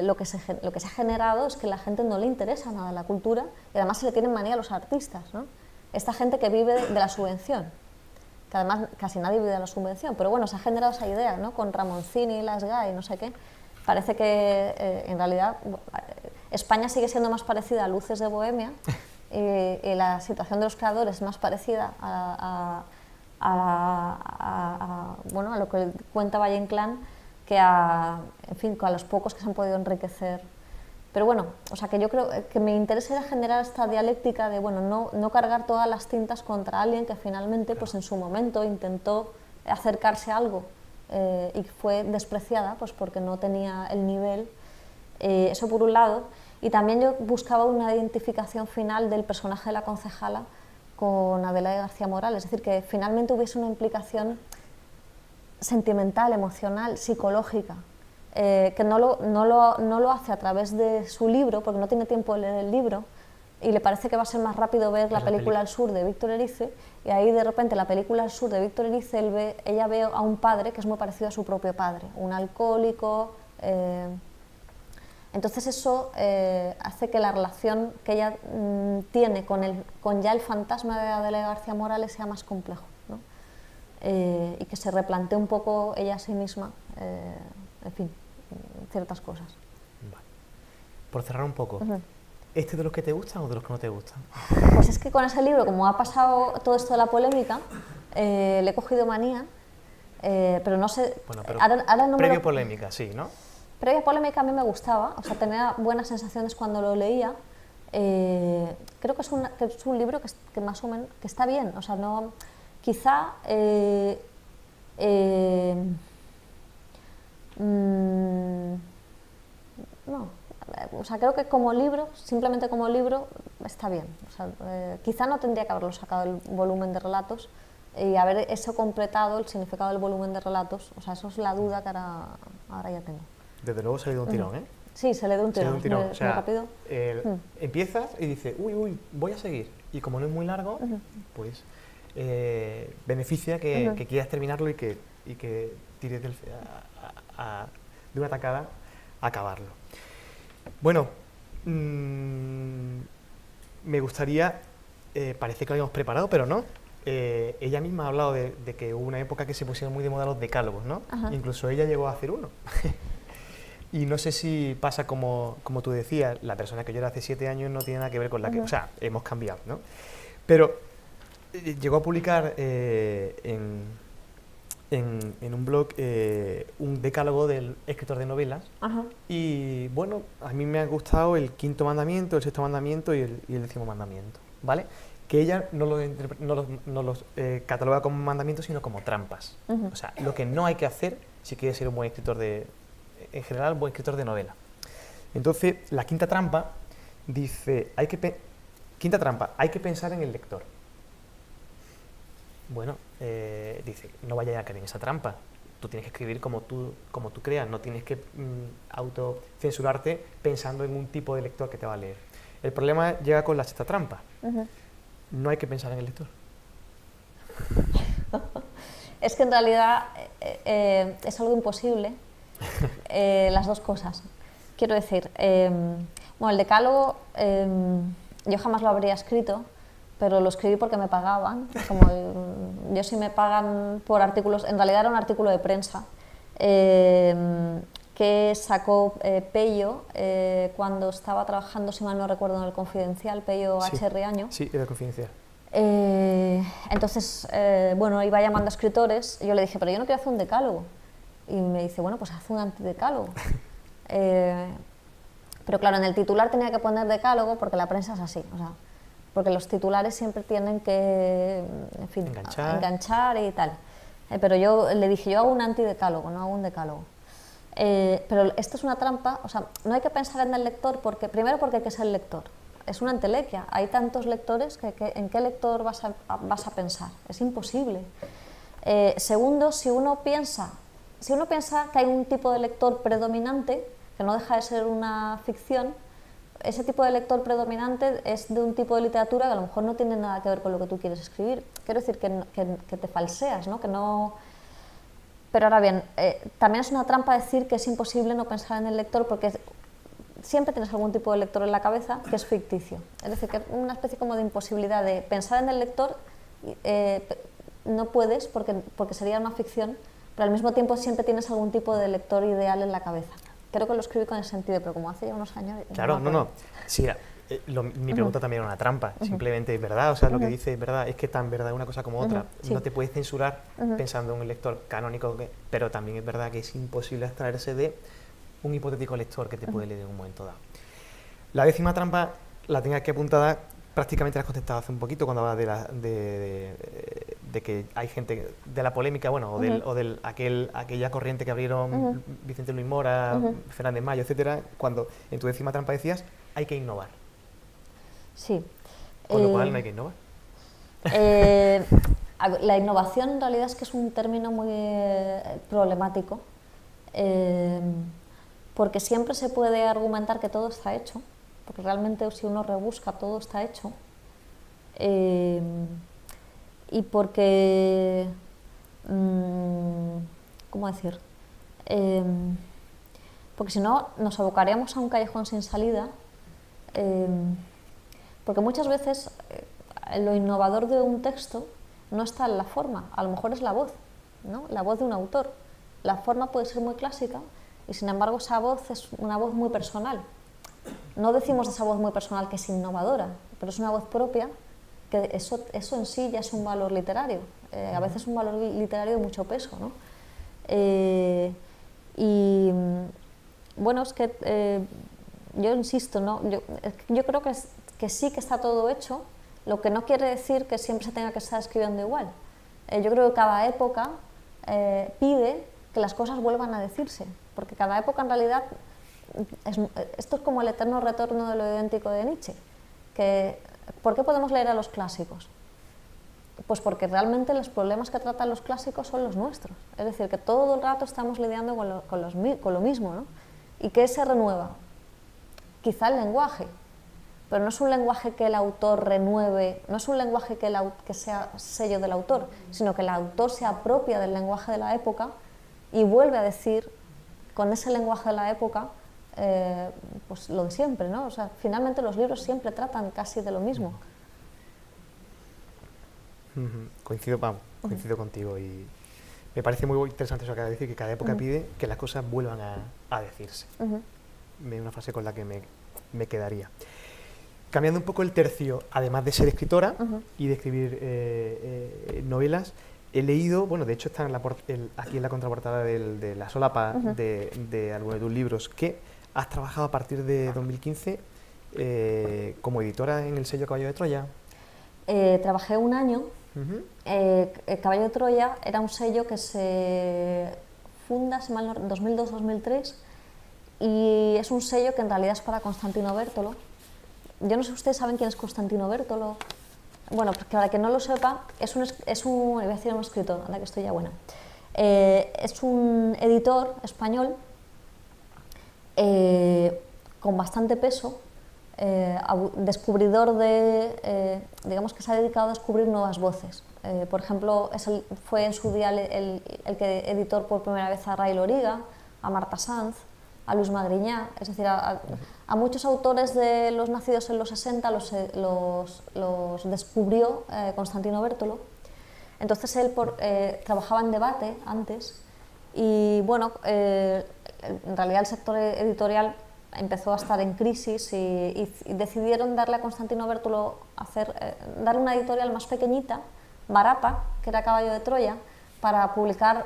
lo que se ha generado es que a la gente no le interesa nada la cultura y además se le tienen manía a los artistas, ¿no? Esta gente que vive de la subvención, que además casi nadie vive de la subvención, pero bueno, se ha generado esa idea, ¿no? Con Ramoncini, Las Gay, no sé qué. Parece que en realidad España sigue siendo más parecida a Luces de Bohemia y la situación de los creadores es más parecida bueno, a lo que cuenta Valle Inclán que en fin, a los pocos que se han podido enriquecer. Pero bueno, o sea que yo creo que me interesa generar esta dialéctica de bueno, no cargar todas las tintas contra alguien que finalmente pues en su momento intentó acercarse a algo y fue despreciada pues porque no tenía el nivel, eso por un lado. Y también yo buscaba una identificación final del personaje de la concejala con Adelaide García Morales, es decir, que finalmente hubiese una implicación sentimental, emocional, psicológica, que no lo hace a través de su libro, porque no tiene tiempo de leer el libro, y le parece que va a ser más rápido ver la película El Sur de Víctor Erice, y ahí de repente la película El Sur de Víctor Erice ella ve a un padre que es muy parecido a su propio padre, un alcohólico. Entonces eso hace que la relación que ella tiene con ya el fantasma de Adelaide García Morales sea más complejo, ¿no? Y que se replantee un poco ella a sí misma, en fin, ciertas cosas. Vale. Por cerrar un poco, ¿este de los que te gustan o de los que no te gustan? Pues es que con ese libro, como ha pasado todo esto de la polémica, le he cogido manía, pero no sé... Bueno, pero ahora no previo polémica, sí, ¿no? Previa polémica a mí me gustaba, o sea, tenía buenas sensaciones cuando lo leía. Creo que es un libro que más o menos que está bien, o sea, no, quizá no, o sea, creo que como libro, simplemente como libro, está bien. O sea, quizá no tendría que haberlo sacado del volumen de relatos y haber eso completado el significado del volumen de relatos. O sea, eso es la duda que ahora ya tengo. Desde luego se le dio un tirón, ¿eh? Sí, se le dio un tirón. O sea, muy rápido. Empiezas y dices, uy, voy a seguir. Y como no es muy largo, pues beneficia que quieras terminarlo y que tires de una tacada a acabarlo. Bueno, me gustaría, parece que lo habíamos preparado, pero no. Ella misma ha hablado de que hubo una época que se pusieron muy de moda los decálogos, ¿no? Incluso ella llegó a hacer uno. Y no sé si pasa como tú decías, la persona que yo era hace 7 años no tiene nada que ver con la que... O sea, hemos cambiado, ¿no? Pero llegó a publicar en un blog un decálogo del escritor de novelas. Y bueno, a mí me ha gustado el 5.º mandamiento, el 6.º mandamiento y el 10.º mandamiento, ¿vale? Que ella no los cataloga como mandamientos, sino como trampas. O sea, lo que no hay que hacer si quieres ser un buen escritor en general, buen escritor de novela. Entonces, la quinta trampa dice, hay que pensar en el lector. Bueno, dice, no vayas a caer en esa trampa. Tú tienes que escribir como tú creas, no tienes que autocensurarte pensando en un tipo de lector que te va a leer. El problema llega con la sexta trampa. No hay que pensar en el lector. Es que en realidad es algo imposible. Las dos cosas. Quiero decir, bueno, el decálogo yo jamás lo habría escrito, pero lo escribí porque me pagaban. Yo sí me pagan por artículos, en realidad era un artículo de prensa. que sacó Pello cuando estaba trabajando, si mal no recuerdo, en El Confidencial, Pello Sí. H. Riaño. Sí, era Confidencial. Entonces, bueno, iba llamando a escritores y yo le dije, pero yo no quiero hacer un decálogo. Y me dice, bueno, pues haz un antidecálogo. Pero claro, en el titular tenía que poner decálogo porque la prensa es así, o sea, porque los titulares siempre tienen que, en fin, enganchar y tal. Pero yo le dije, yo hago un antidecálogo, no hago un decálogo. Pero esto es una trampa, o sea, no hay que pensar en el lector, porque primero porque hay que ser lector. Es una entelequia, hay tantos lectores que ¿en qué lector vas a pensar? Es imposible. Segundo, si uno piensa que hay un tipo de lector predominante, que no deja de ser una ficción, ese tipo de lector predominante es de un tipo de literatura que a lo mejor no tiene nada que ver con lo que tú quieres escribir. Quiero decir que te falseas, ¿no? Que no... Pero ahora bien, también es una trampa decir que es imposible no pensar en el lector, porque siempre tienes algún tipo de lector en la cabeza que es ficticio. Es decir, que es una especie como de imposibilidad de pensar en el lector, no puedes porque sería una ficción, pero al mismo tiempo siempre tienes algún tipo de lector ideal en la cabeza. Creo que lo escribí con ese sentido, pero como hace ya unos años... Claro, no. Sí, mi pregunta también era una trampa, simplemente es verdad, o sea, lo que dice es verdad, es que tan verdad es una cosa como otra. Sí. No te puedes censurar pensando en un lector canónico, pero también es verdad que es imposible abstraerse de un hipotético lector que te puede leer en un momento dado. La 10ª trampa la tenía aquí apuntada, prácticamente la has contestado hace un poquito cuando hablabas de que hay gente de la polémica, bueno, o de aquella corriente que abrieron Vicente Luis Mora, Fernández Mayo, etcétera, cuando en tu 10ª trampa decías hay que innovar. Sí. Con lo cual no hay que innovar. La innovación en realidad es que es un término muy problemático, porque siempre se puede argumentar que todo está hecho, porque realmente si uno rebusca todo está hecho, y porque, ¿cómo decir? Porque si no nos abocaríamos a un callejón sin salida, porque muchas veces lo innovador de un texto no está en la forma, a lo mejor es la voz, ¿no? La voz de un autor. La forma puede ser muy clásica y sin embargo esa voz es una voz muy personal. No decimos de esa voz muy personal que es innovadora, pero es una voz propia, que eso en sí ya es un valor literario, a veces un valor literario de mucho peso, ¿no? Y bueno, es que yo insisto, ¿no? Yo creo que sí que está todo hecho, lo que no quiere decir que siempre se tenga que estar escribiendo igual. Yo creo que cada época pide que las cosas vuelvan a decirse, porque cada época en realidad, esto es como el eterno retorno de lo idéntico de Nietzsche, ¿por qué podemos leer a los clásicos? Pues porque realmente los problemas que tratan los clásicos son los nuestros, es decir, que todo el rato estamos lidiando con lo mismo, ¿no? ¿Y qué se renueva? Quizá el lenguaje, pero no es un lenguaje que el autor renueve, no es un lenguaje que sea sello del autor, sino que el autor se apropia del lenguaje de la época y vuelve a decir con ese lenguaje de la época pues lo de siempre, ¿no? O sea, finalmente los libros siempre tratan casi de lo mismo. Coincido contigo y me parece muy interesante eso que acabas de decir, que cada época pide que las cosas vuelvan a decirse. Es una frase con la que me quedaría. Cambiando un poco el tercio, además de ser escritora y de escribir novelas, he leído, bueno, de hecho está aquí en la contraportada de la solapa de algunos de tus libros, que has trabajado a partir de 2015 como editora en el sello Caballo de Troya. Trabajé un año. Caballo de Troya era un sello que se funda, si mal no, en 2002-2003, y es un sello que en realidad es para Constantino Bértolo. Yo no sé si ustedes saben quién es Constantino Bértolo. Bueno, pues para quien no lo sepa, voy a decir un escritor, anda que estoy ya buena. Es un editor español con bastante peso, descubridor digamos que se ha dedicado a descubrir nuevas voces. Por ejemplo, fue en su día el que editó por primera vez a Ray Loriga, a Marta Sanz, a Luis Magriñá, es decir, a muchos autores de los nacidos en los 60 los descubrió Constantino Bértolo. Entonces él trabajaba en Debate antes Y bueno, en realidad el sector editorial empezó a estar en crisis y decidieron darle a Constantino Bértolo darle una editorial más pequeñita, barata, que era Caballo de Troya, para publicar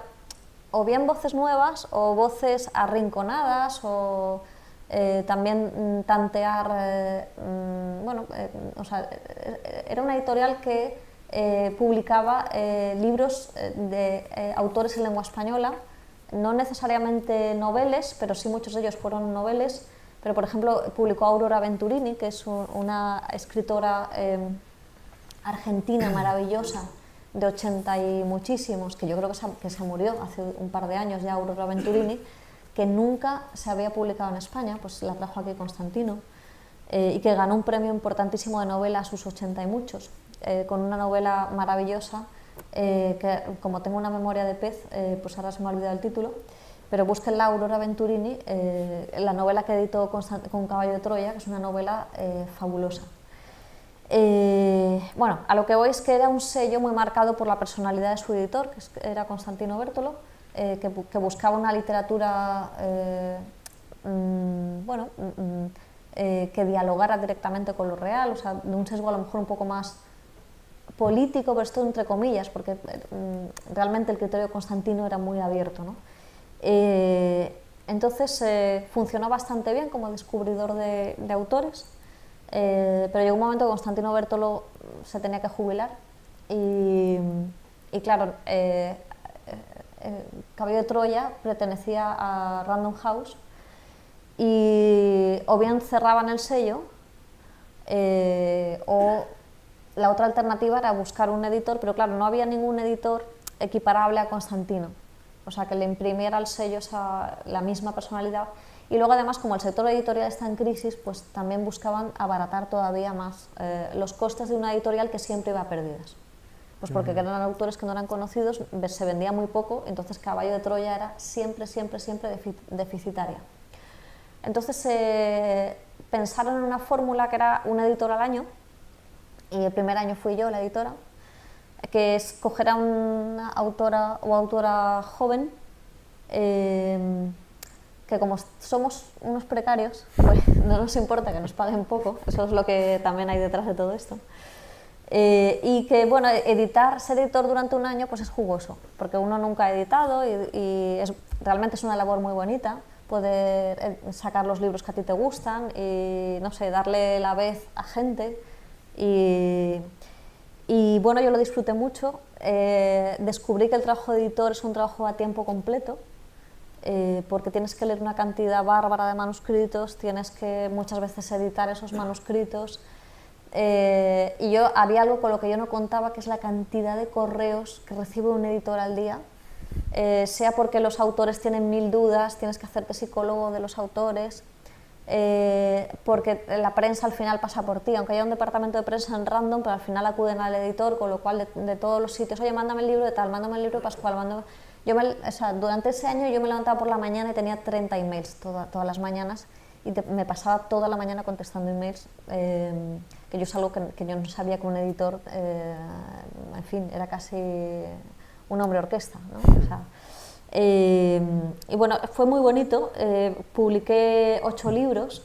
o bien voces nuevas o voces arrinconadas o también tantear, o sea, era una editorial que publicaba libros de autores en lengua española, no necesariamente noveles, pero sí muchos de ellos fueron noveles, pero por ejemplo publicó a Aurora Venturini, que es una escritora argentina maravillosa, de 80 y muchísimos, que yo creo que se murió hace un par de años ya, Aurora Venturini, que nunca se había publicado en España, pues la trajo aquí Constantino, y que ganó un premio importantísimo de novela a sus 80 y muchos, con una novela maravillosa, que como tengo una memoria de pez, pues ahora se me ha olvidado el título, pero busquen la Aurora Venturini, la novela que editó con Caballo de Troya, que es una novela fabulosa. Bueno, a lo que voy es que era un sello muy marcado por la personalidad de su editor, que era Constantino Bértolo, que buscaba una literatura que dialogara directamente con lo real, o sea, de un sesgo a lo mejor un poco más político, pero esto entre comillas, porque realmente el criterio de Constantino era muy abierto, ¿no? Entonces funcionó bastante bien como descubridor de autores. Pero llegó un momento que Constantino Bértolo se tenía que jubilar y claro, Caballo de Troya pertenecía a Random House y o bien cerraban el sello o la otra alternativa era buscar un editor, pero claro, no había ningún editor equiparable a Constantino, o sea, que le imprimiera al sello la misma personalidad. Y luego además, como el sector editorial está en crisis, pues también buscaban abaratar todavía más los costes de una editorial que siempre iba a pérdidas. Pues porque eran autores que no eran conocidos, se vendía muy poco, entonces Caballo de Troya era siempre deficitaria. Entonces pensaron en una fórmula que era un editor al año, y el primer año fui yo la editora, que es coger a una autora o autora joven, que como somos unos precarios, pues no nos importa que nos paguen poco, eso es lo que también hay detrás de todo esto. Y que, bueno, ser editor durante un año pues es jugoso, porque uno nunca ha editado y realmente es una labor muy bonita, poder sacar los libros que a ti te gustan y, no sé, darle la vez a gente. Y bueno, yo lo disfruté mucho, descubrí que el trabajo de editor es un trabajo a tiempo completo, porque tienes que leer una cantidad bárbara de manuscritos, tienes que muchas veces editar esos manuscritos, y había algo con lo que yo no contaba, que es la cantidad de correos que recibe un editor al día, sea porque los autores tienen 1000 dudas, tienes que hacerte psicólogo de los autores, porque la prensa al final pasa por ti, aunque haya un departamento de prensa en Random, pero al final acuden al editor, con lo cual de todos los sitios, oye, mándame el libro de tal, mándame el libro de Pascual, mándame... durante ese año yo me levantaba por la mañana y tenía 30 emails todas las mañanas y me pasaba toda la mañana contestando emails, que yo es algo que yo no sabía que un editor, en fin, era casi un hombre orquesta, ¿no? O sea, y bueno, fue muy bonito, publiqué 8 libros,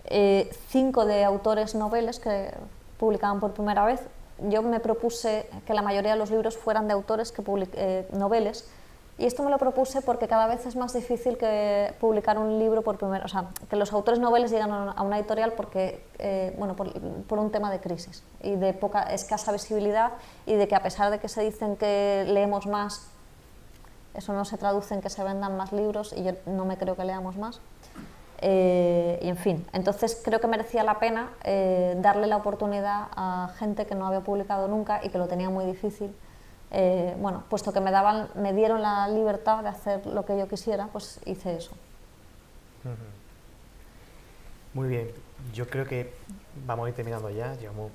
5 de autores noveles que publicaban por primera vez. Yo me propuse que la mayoría de los libros fueran de autores que noveles, y esto me lo propuse porque cada vez es más difícil que publicar un libro por primera, o sea, que los autores noveles lleguen a una editorial porque, bueno, por un tema de crisis y de escasa visibilidad, y de que a pesar de que se dicen que leemos más, eso no se traduce en que se vendan más libros, y yo no me creo que leamos más. Y en fin, entonces creo que merecía la pena darle la oportunidad a gente que no había publicado nunca y que lo tenía muy difícil. Bueno, puesto que me dieron la libertad de hacer lo que yo quisiera, pues hice eso. Muy bien, yo creo que vamos a ir terminando ya, llevamos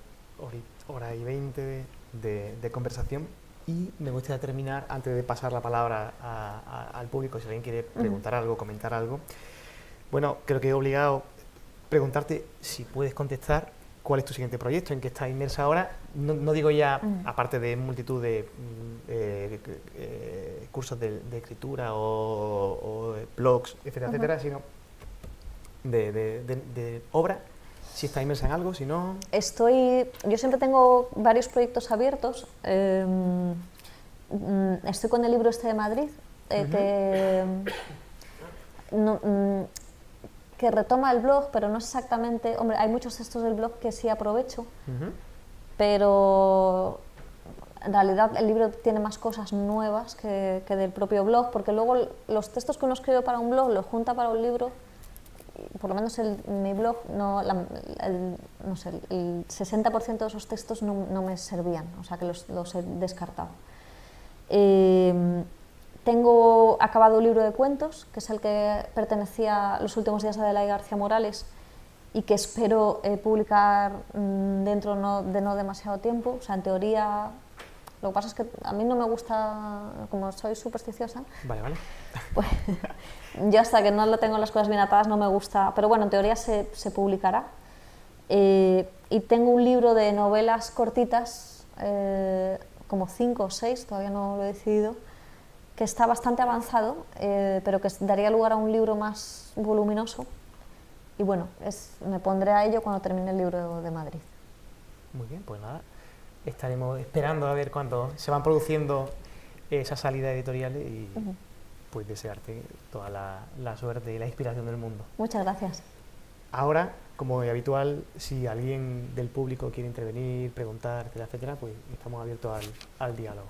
hora y 20 de conversación, y me gustaría terminar, antes de pasar la palabra al público, si alguien quiere preguntar algo, comentar algo. Bueno, creo que he obligado a preguntarte si puedes contestar cuál es tu siguiente proyecto, en qué estás inmersa ahora. No digo ya, aparte de multitud de cursos de escritura o blogs, etcétera, etcétera, sino de obra, si está inmersa en algo, si no... Yo siempre tengo varios proyectos abiertos. Estoy con el libro este de Madrid, que retoma el blog, pero no es exactamente... Hombre, hay muchos textos del blog que sí aprovecho, pero en realidad el libro tiene más cosas nuevas que del propio blog, porque luego los textos que uno escribe para un blog los junta para un libro. Por lo menos mi blog, no sé, el 60% de esos textos no me servían, o sea que los he descartado. Tengo acabado un libro de cuentos, que es el que pertenecía Los últimos días de Adelaide García Morales, y que espero publicar dentro de no demasiado tiempo. O sea, en teoría, lo que pasa es que a mí no me gusta, como soy supersticiosa, Vale. pues yo hasta que no lo tengo las cosas bien atadas no me gusta, pero bueno, en teoría se publicará. Y tengo un libro de novelas cortitas, como 5 o 6, todavía no lo he decidido, que está bastante avanzado, pero que daría lugar a un libro más voluminoso. Y bueno, me pondré a ello cuando termine el libro de Madrid. Muy bien, pues nada, estaremos esperando a ver cuándo se van produciendo esas salidas editoriales y pues desearte toda la suerte y la inspiración del mundo. Muchas gracias. Ahora, como es habitual, si alguien del público quiere intervenir, preguntar, etcétera, etcétera, pues estamos abiertos al diálogo.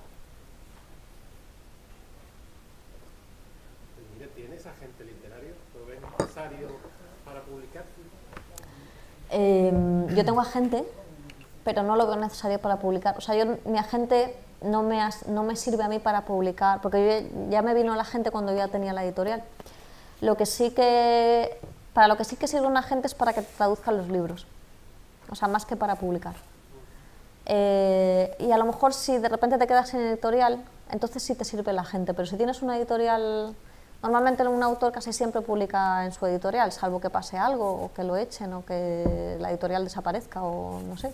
¿Tienes agente literario? ¿Lo ves necesario para publicar? Yo tengo agente, pero no lo veo necesario para publicar. O sea, mi agente no me sirve a mí para publicar, porque ya me vino la gente cuando yo ya tenía la editorial. Para lo que sí que sirve un agente es para que te traduzcan los libros, o sea, más que para publicar. Y a lo mejor si de repente te quedas sin editorial, entonces sí te sirve el agente, pero si tienes una editorial... Normalmente un autor casi siempre publica en su editorial, salvo que pase algo, o que lo echen, o que la editorial desaparezca, o no sé.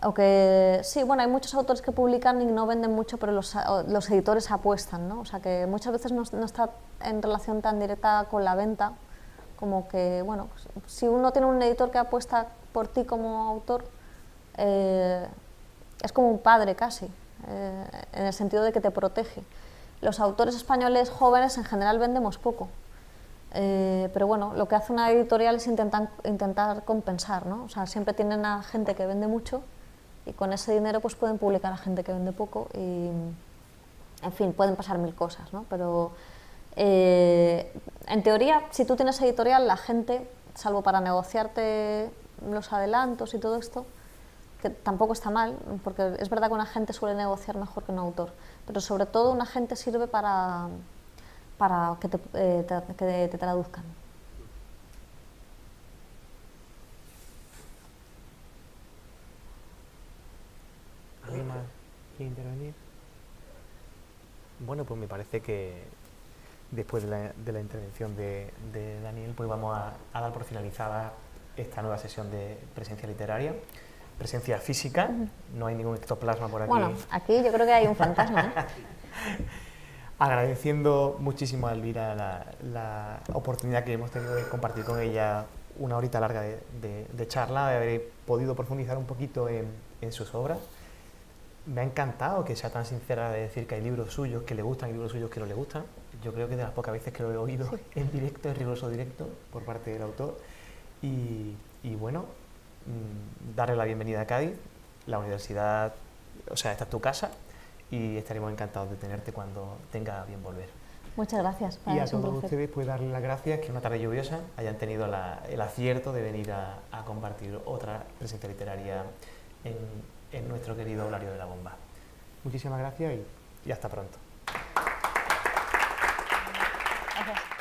O que, sí, bueno, hay muchos autores que publican y no venden mucho, pero los editores apuestan, ¿no? O sea que muchas veces no está en relación tan directa con la venta, como que, bueno, si uno tiene un editor que apuesta por ti como autor, es como un padre casi, en el sentido de que te protege. Los autores españoles jóvenes en general vendemos poco, pero bueno, lo que hace una editorial es intentar compensar, ¿no? O sea, siempre tienen a gente que vende mucho y con ese dinero pues pueden publicar a gente que vende poco y, en fin, pueden pasar mil cosas, ¿no? Pero en teoría, si tú tienes editorial, la gente, salvo para negociarte los adelantos y todo esto, que tampoco está mal, porque es verdad que un agente suele negociar mejor que un autor, pero sobre todo un agente sirve para que te traduzcan. ¿Alguien más quiere intervenir? Bueno, pues me parece que después de la intervención de Daniel, pues vamos a dar por finalizada esta nueva sesión de presencia literaria. Presencia física, no hay ningún ectoplasma por aquí. Bueno, aquí yo creo que hay un fantasma, ¿eh? Agradeciendo muchísimo a Elvira la oportunidad que hemos tenido de compartir con ella una horita larga de charla, de haber podido profundizar un poquito en sus obras. Me ha encantado que sea tan sincera de decir que hay libros suyos que le gustan y libros suyos que no le gustan. Yo creo que de las pocas veces que lo he oído en directo, es riguroso directo por parte del autor. Y bueno, darle la bienvenida a Cádiz, la universidad, o sea, esta es tu casa y estaremos encantados de tenerte cuando tenga bien volver. Muchas gracias. Y a todos ustedes, pues darles las gracias que una tarde lluviosa hayan tenido el acierto de venir a compartir otra presencia literaria en nuestro querido Aulario de la Bomba. Muchísimas gracias y hasta pronto. Gracias.